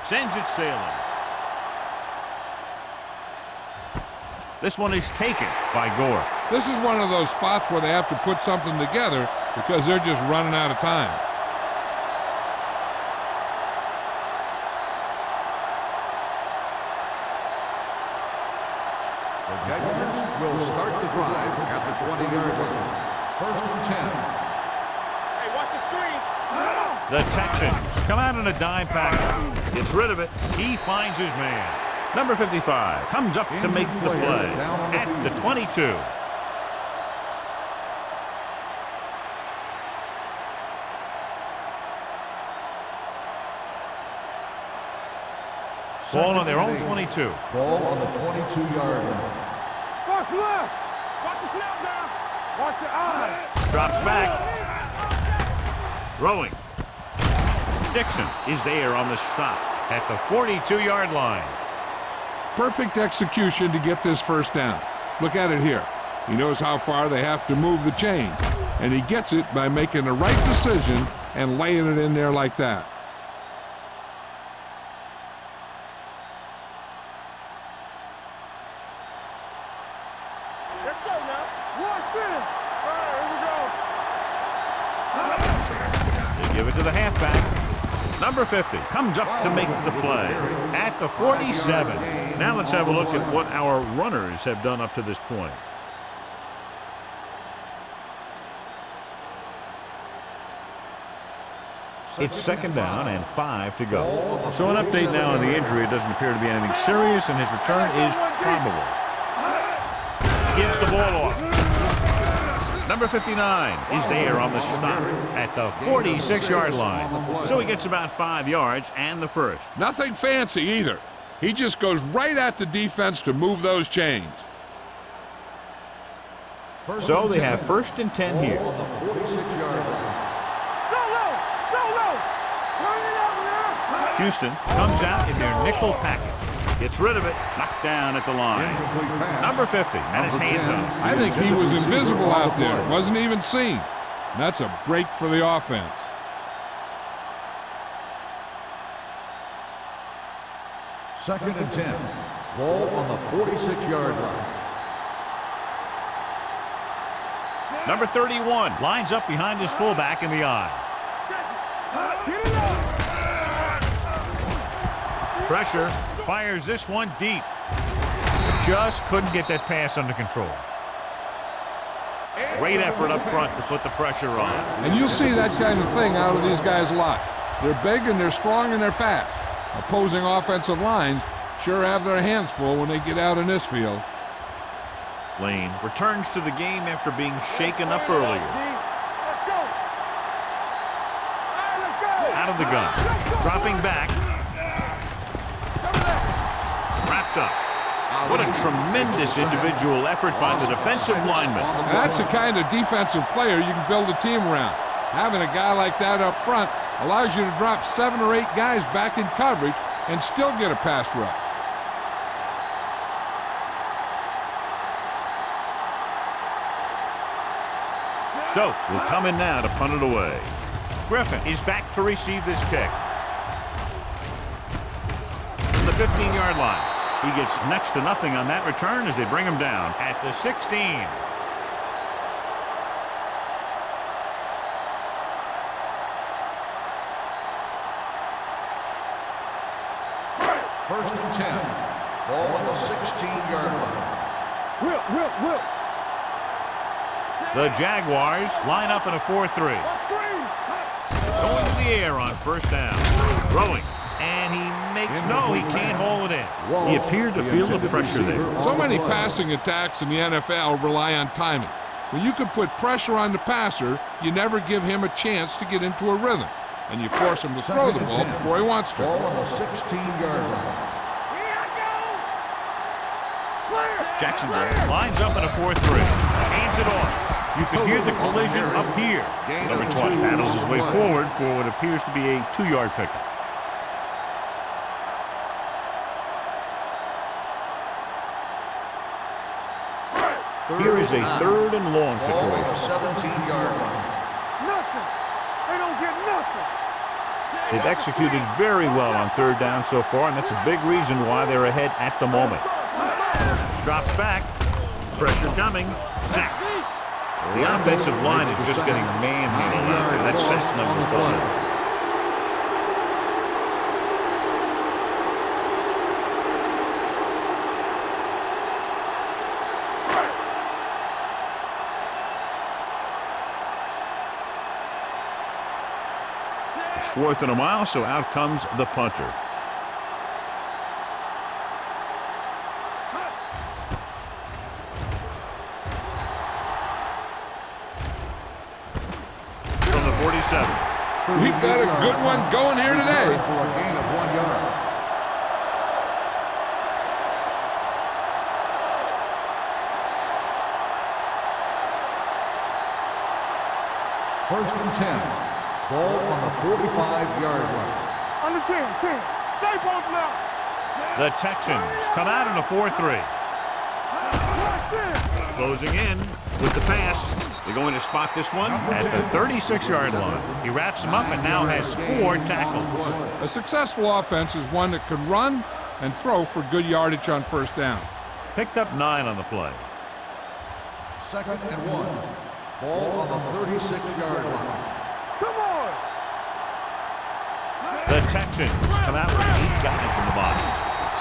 Sends it sailing. This one is taken by Gore. This is one of those spots where they have to put something together because they're just running out of time. The Jaguars will start the drive at the 20-yard line. First and 10. Hey, watch the screen. The Texans come out in a dime package. Gets rid of it. He finds his man. Number 55 comes up to make the play at the 22. Ball on their own 22. Ball on the 22-yard line. Watch left. Watch the snap down. Watch your eyes. Drops back. Throwing. Dixon is there on the stop at the 42-yard line. Perfect execution to get this first down. Look at it here. He knows how far they have to move the chain, and he gets it by making the right decision and laying it in there like that. Let's go now. One center. All right, here we go. They give it to the halfback. Number 50 comes up to make the play at the 47. Now let's have a look at what our runners have done up to this point. It's second down and 5 to go. So an update now on the injury. It doesn't appear to be anything serious, and his return is probable. Gives the ball off. Number 59 is there on the stop at the 46-yard line. So he gets about 5 yards and the first. Nothing fancy either. He just goes right at the defense to move those chains. So they have first and 10 here. Houston comes out in their nickel package. Gets rid of it. Knocked down at the line. Number 50 and his hands on it. I think he was invisible out there. Wasn't even seen. And that's a break for the offense. Second and 10. Ball on the 46-yard line. Number 31 lines up behind his fullback in the eye. Pressure, fires this one deep. Just couldn't get that pass under control. Great effort up front to put the pressure on. And you'll see that kind of thing out of these guys a lot. They're big and they're strong and they're fast. Opposing offensive lines sure have their hands full when they get out in this field. Lane returns to the game after being shaken up earlier. Out of the gun. Dropping back. Wrapped up. What a tremendous individual effort by the defensive lineman. And that's the kind of defensive player you can build a team around. Having a guy like that up front allows you to drop 7 or 8 guys back in coverage and still get a pass rush. Stokes will come in now to punt it away. Griffin is back to receive this kick. From the 15-yard line. He gets next to nothing on that return as they bring him down at the 16. First and 10. Ball on the 16-yard line. Whip. The Jaguars line up in a 4-3. Going to the air on first down. Throwing. And he makes no, he can't hold it in. He appeared to feel the pressure there. So many passing attacks in the NFL rely on timing. When you can put pressure on the passer, you never give him a chance to get into a rhythm. And you force him to throw the ball before he wants to. Ball on the 16-yard line. Jacksonville lines up in a 4-3. Hands it off. You can hear the collision up here. Number 20 paddles his way forward for what appears to be a 2-yard pickup. Here is a 3rd and long situation. 17-yard line. Nothing. They don't get nothing. They've executed very well on 3rd down so far, and that's a big reason why they're ahead at the moment. Drops back. Pressure coming. Sack. The offensive line is just getting manhandled out there. That's sack number 5. It's 4th and a mile, so out comes the punter. From the 47. We've got a good one going here today. For a gain of 1 yard. First and 10. Ball on the 45-yard line. Under 10. Stay both now. The Texans come out in a 4-3. Closing in with the pass. They're going to spot this one at the 36-yard line. He wraps him up and now has 4 tackles. A successful offense is one that can run and throw for good yardage on first down. Picked up 9 on the play. Second and 1. Ball on the 36-yard line. Come on. The The Texans come out with 8 guys from the box.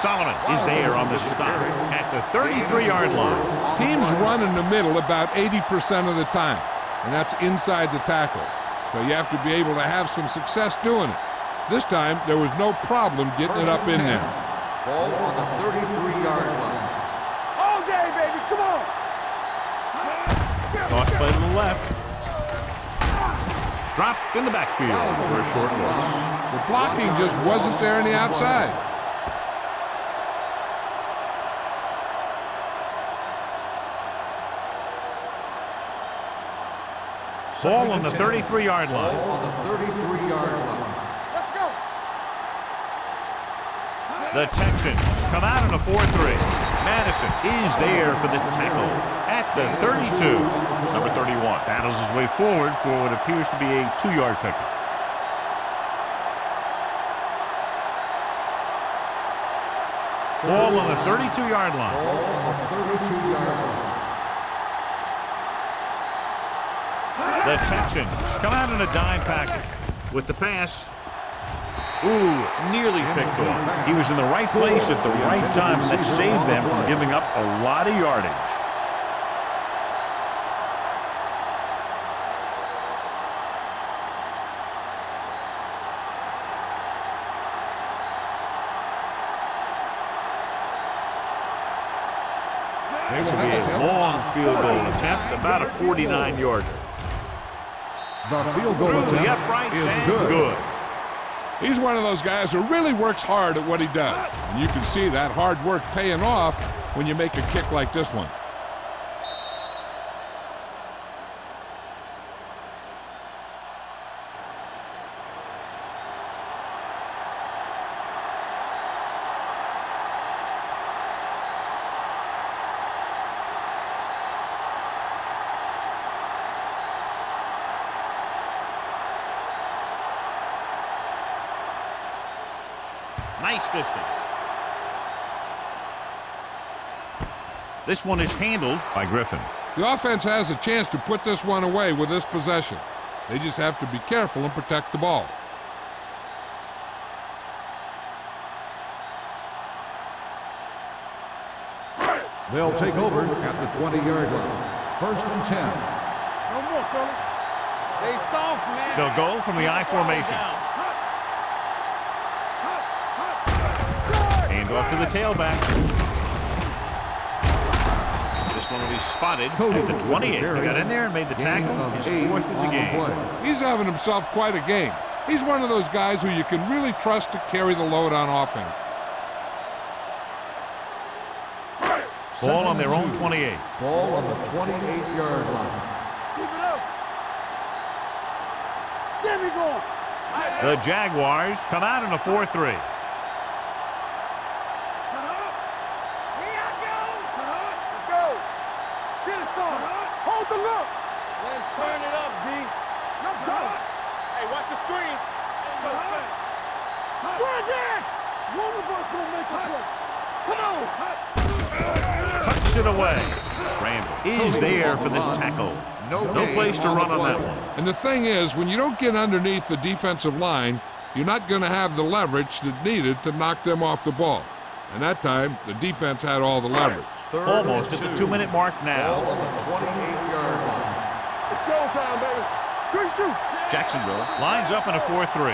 Solomon is there on the stop at the 33-yard line. Teams run in the middle about 80% of the time, and that's inside the tackle. So you have to be able to have some success doing it. This time, there was no problem getting it up in there. Ball on the 33-yard line. All day, baby. Come on. Toss play to the left. Drop in the backfield for a short loss. The blocking just wasn't there on the outside. Ball on the 33-yard line. Ball on the 33-yard line. Let's go. The Texans come out in a 4-3. Madison is there for the tackle at the 32. Number 31 battles his way forward for what appears to be a 2-yard pickup. Ball on the 32-yard line. Ball on the 32-yard line. The Texans come out in a dime package with the pass. Ooh, nearly picked off. He was in the right place at the right time, and that saved them from giving up a lot of yardage. This will be a long field goal attempt, about a 49-yarder. The field goal Through the attempt uprights is and good. good. He's one of those guys who really works hard at what he does. And you can see that hard work paying off when you make a kick like this one. Nice distance. This one is handled by Griffin. The offense has a chance to put this one away with this possession. They just have to be careful and protect the ball. They'll take over at the 20-yard line. 1st and 10. No more, fellas. They soft, man. They'll go from the I formation. Hand off to the tailback. This one will be spotted at the 28. He got in there and made the tackle. His 4th of the game. He's having himself quite a game. He's one of those guys who you can really trust to carry the load on offense. Ball on their own 28. Ball on the 28-yard line. Keep it up. There we go. The Jaguars come out in a 4-3. Hold the look. Let's turn it up, D. Let's go. Hey, watch the screen. We're again. One of us will make a play. Come on. Tucks it away. Randall is there for the tackle. No place to run on that one. And the thing is, when you don't get underneath the defensive line, you're not going to have the leverage that's needed to knock them off the ball. And that time, the defense had all the leverage. Almost at the 2-minute mark now. Ball on the 28-yard line. It's showtime, baby. Good shoot. Jacksonville lines up in a 4-3.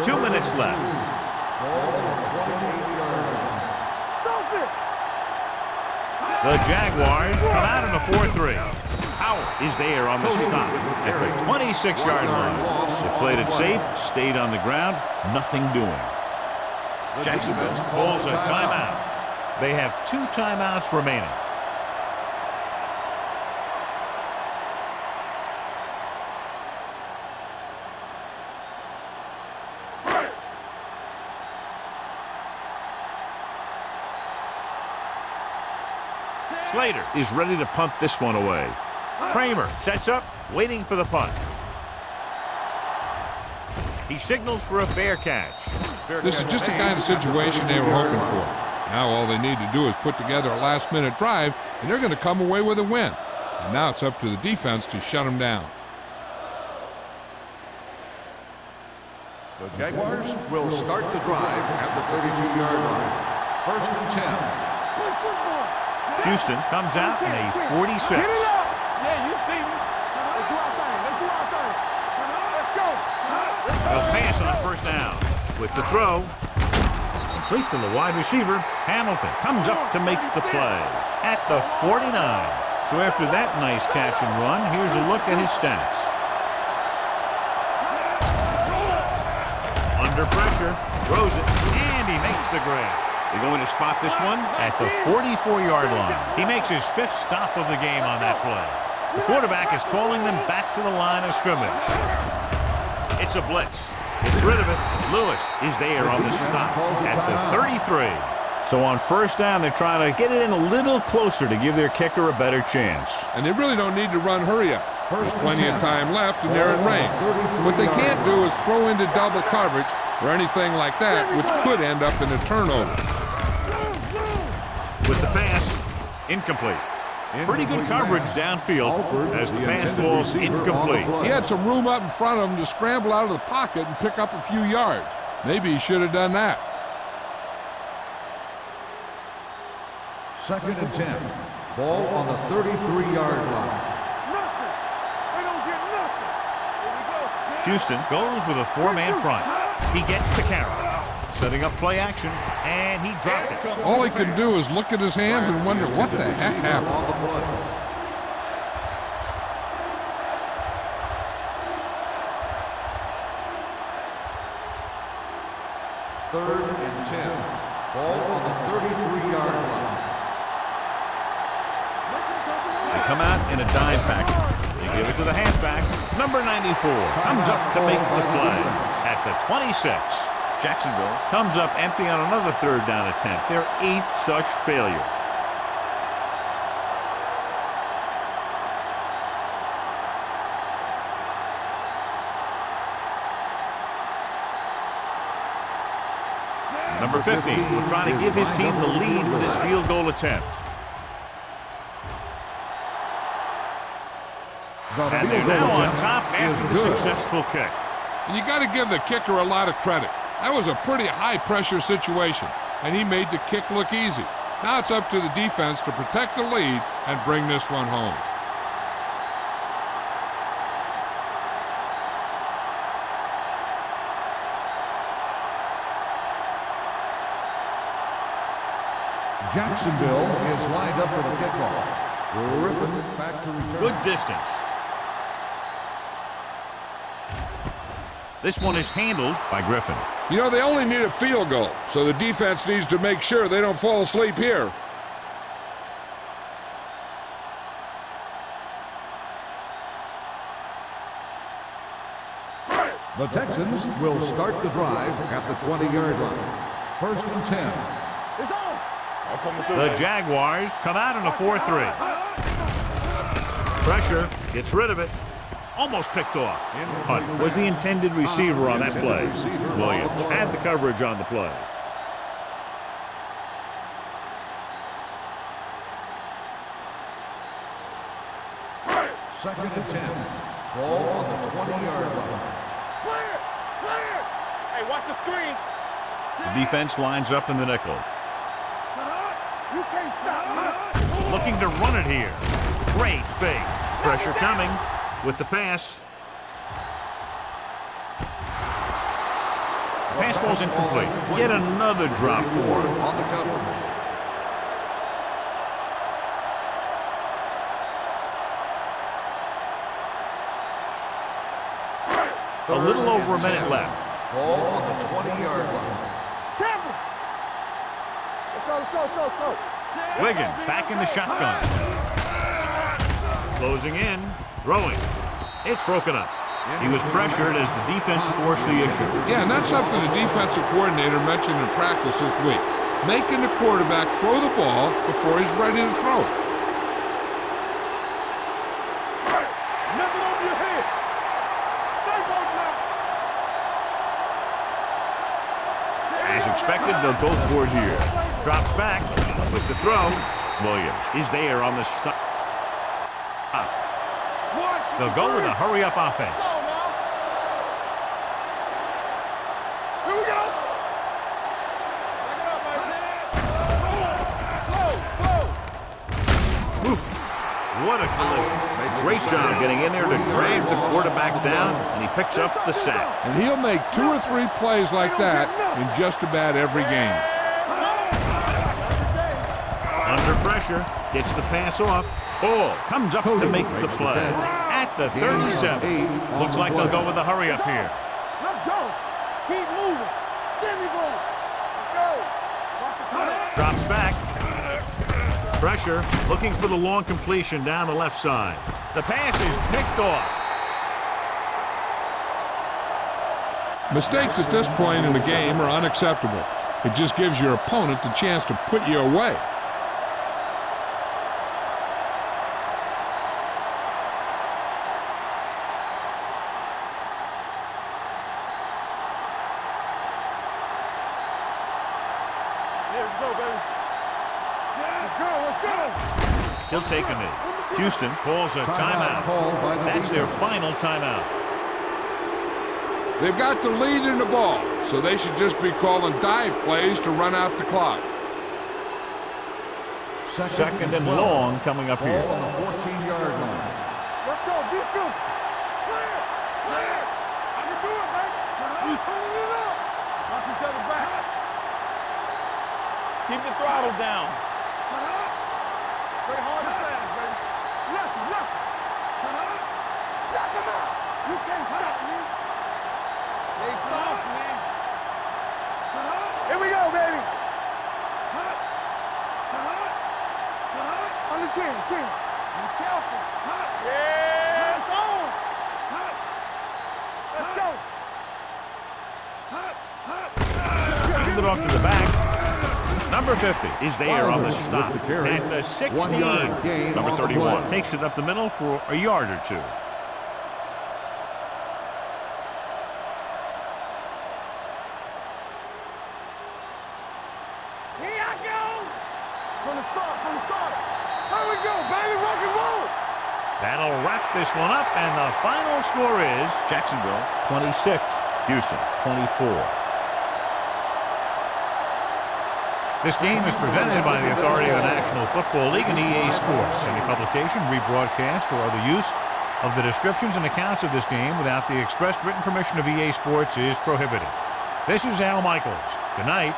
Two minutes left. Ball on the 28-yard line. Stop it. The Jaguars come out in a 4-3. Howell is there on the stop at the 26-yard line. They played it safe, stayed on the ground, nothing doing. Jacksonville calls a timeout. They have 2 timeouts remaining. Slater is ready to punt this one away. Kramer sets up, waiting for the punt. He signals for a fair catch. This is just the kind of situation they were hoping for. Now all they need to do is put together a last-minute drive, and they're going to come away with a win. And now it's up to the defense to shut them down. The Jaguars will start the drive at the 32-yard line. 1st and 10. Houston comes out in a 46. Get it up. Yeah, you see me. Let's do our thing. Let's do our thing. Let's go. They'll pass on 1st down. With the throw, complete to the wide receiver. Hamilton comes up to make the play at the 49. So after that nice catch and run, here's a look at his stats. Under pressure, throws it, and he makes the grab. They're going to spot this one at the 44-yard line. He makes his 5th stop of the game on that play. The quarterback is calling them back to the line of scrimmage. It's a blitz. Gets rid of it. Lewis is there on the stop at the 33. So on 1st down, they're trying to get it in a little closer to give their kicker a better chance. And they really don't need to run hurry up. There's plenty of time left, and they're in range. What they can't do is throw into double coverage or anything like that, which could end up in a turnover. With the pass, incomplete. Pretty good coverage downfield as the pass falls incomplete. He had some room up in front of him to scramble out of the pocket and pick up a few yards. Maybe he should have done that. 2nd and 10. Ball on the 33-yard line. Nothing. They don't get nothing. Here we go. Houston goes with a 4-man front. He gets the carry. Setting up play action, and he dropped it. All he can do is look at his hands and wonder what the heck happened. On the play. 3rd and 10. Ball on the 33-yard line. They come out in a dime package. They give it to the halfback. Number 94 comes up to make the play at the 26. Jacksonville comes up empty on another 3rd down attempt. Their 8th such failure. Number 50 will try to give his team the lead with his field goal attempt. And they're now on top after the successful kick. And you got to give the kicker a lot of credit. That was a pretty high-pressure situation, and he made the kick look easy. Now it's up to the defense to protect the lead and bring this one home. Jacksonville is lined up for the kickoff. Griffin back to return. Good distance. This one is handled by Griffin. You know, they only need a field goal, so the defense needs to make sure they don't fall asleep here. The Texans will start the drive at the 20-yard line. 1st and 10. It's on. The Jaguars come out in a 4-3. Pressure, gets rid of it. Almost picked off. Hunt was the intended receiver on that play. Williams had the coverage on the play. Second and 10. Ball on the 20-yard line. Clear. Clear. Hey, watch the screen. The defense lines up in the nickel. You can't stop me. Looking to run it here. Great fake. Pressure coming with the pass. Pass falls incomplete. Yet another drop for him. On the coverage. A little over a minute left. Ball on the 20-yard line. Campbell. Let's go. Wiggins back in the shotgun. Closing in. Throwing. It's broken up. He was pressured as the defense forced the issue. Yeah, and that's something the defensive coordinator mentioned in practice this week. Making the quarterback throw the ball before he's ready to throw it. Nothing over your head. Stay on now. As expected, they'll go for it here. Drops back with the throw. Williams is there on the stop. They'll go with a hurry-up offense. Here we go. What a collision. Great job getting in there to drag the quarterback down, and he picks up the sack. And he'll make 2 or 3 plays like that in just about every game. Under pressure, gets the pass off. Ball comes up to make the play. At the 37. Looks like they'll go with a hurry-up here. Let's go. Keep moving. Give me going. Let's go. Drops back. Pressure, looking for the long completion down the left side. The pass is picked off. Mistakes at this point in the game are unacceptable. It just gives your opponent the chance to put you away. Let's go, baby. Let's go. He'll take a knee. Houston calls a timeout. That's their final timeout. They've got the lead in the ball, so they should just be calling dive plays to run out the clock. Second and long coming up here. On the 14-yard line. Let's go. Defense. Clear. Clear. I can do it, baby. We turning it up. Knock each other back. Keep the throttle down. Play hard and fast, baby. Left. Knock him out. You can't stop me. Stay soft, man. Here we go, baby. On the chin. Be careful. Yeah, it's on. Let's go. Hand it off to the back. Number 50 is there on the stop. At the 16. 1 yard gain Number on the 31 play. takes it up the middle for a yard or two. Here I go. From the start. There we go, baby. Rock and roll. That'll wrap this one up, and the final score is Jacksonville 26, Houston 24. This game is presented by the authority of the National Football League and EA Sports. Any publication, rebroadcast, or other use of the descriptions and accounts of this game without the expressed written permission of EA Sports is prohibited. This is Al Michaels. Good night.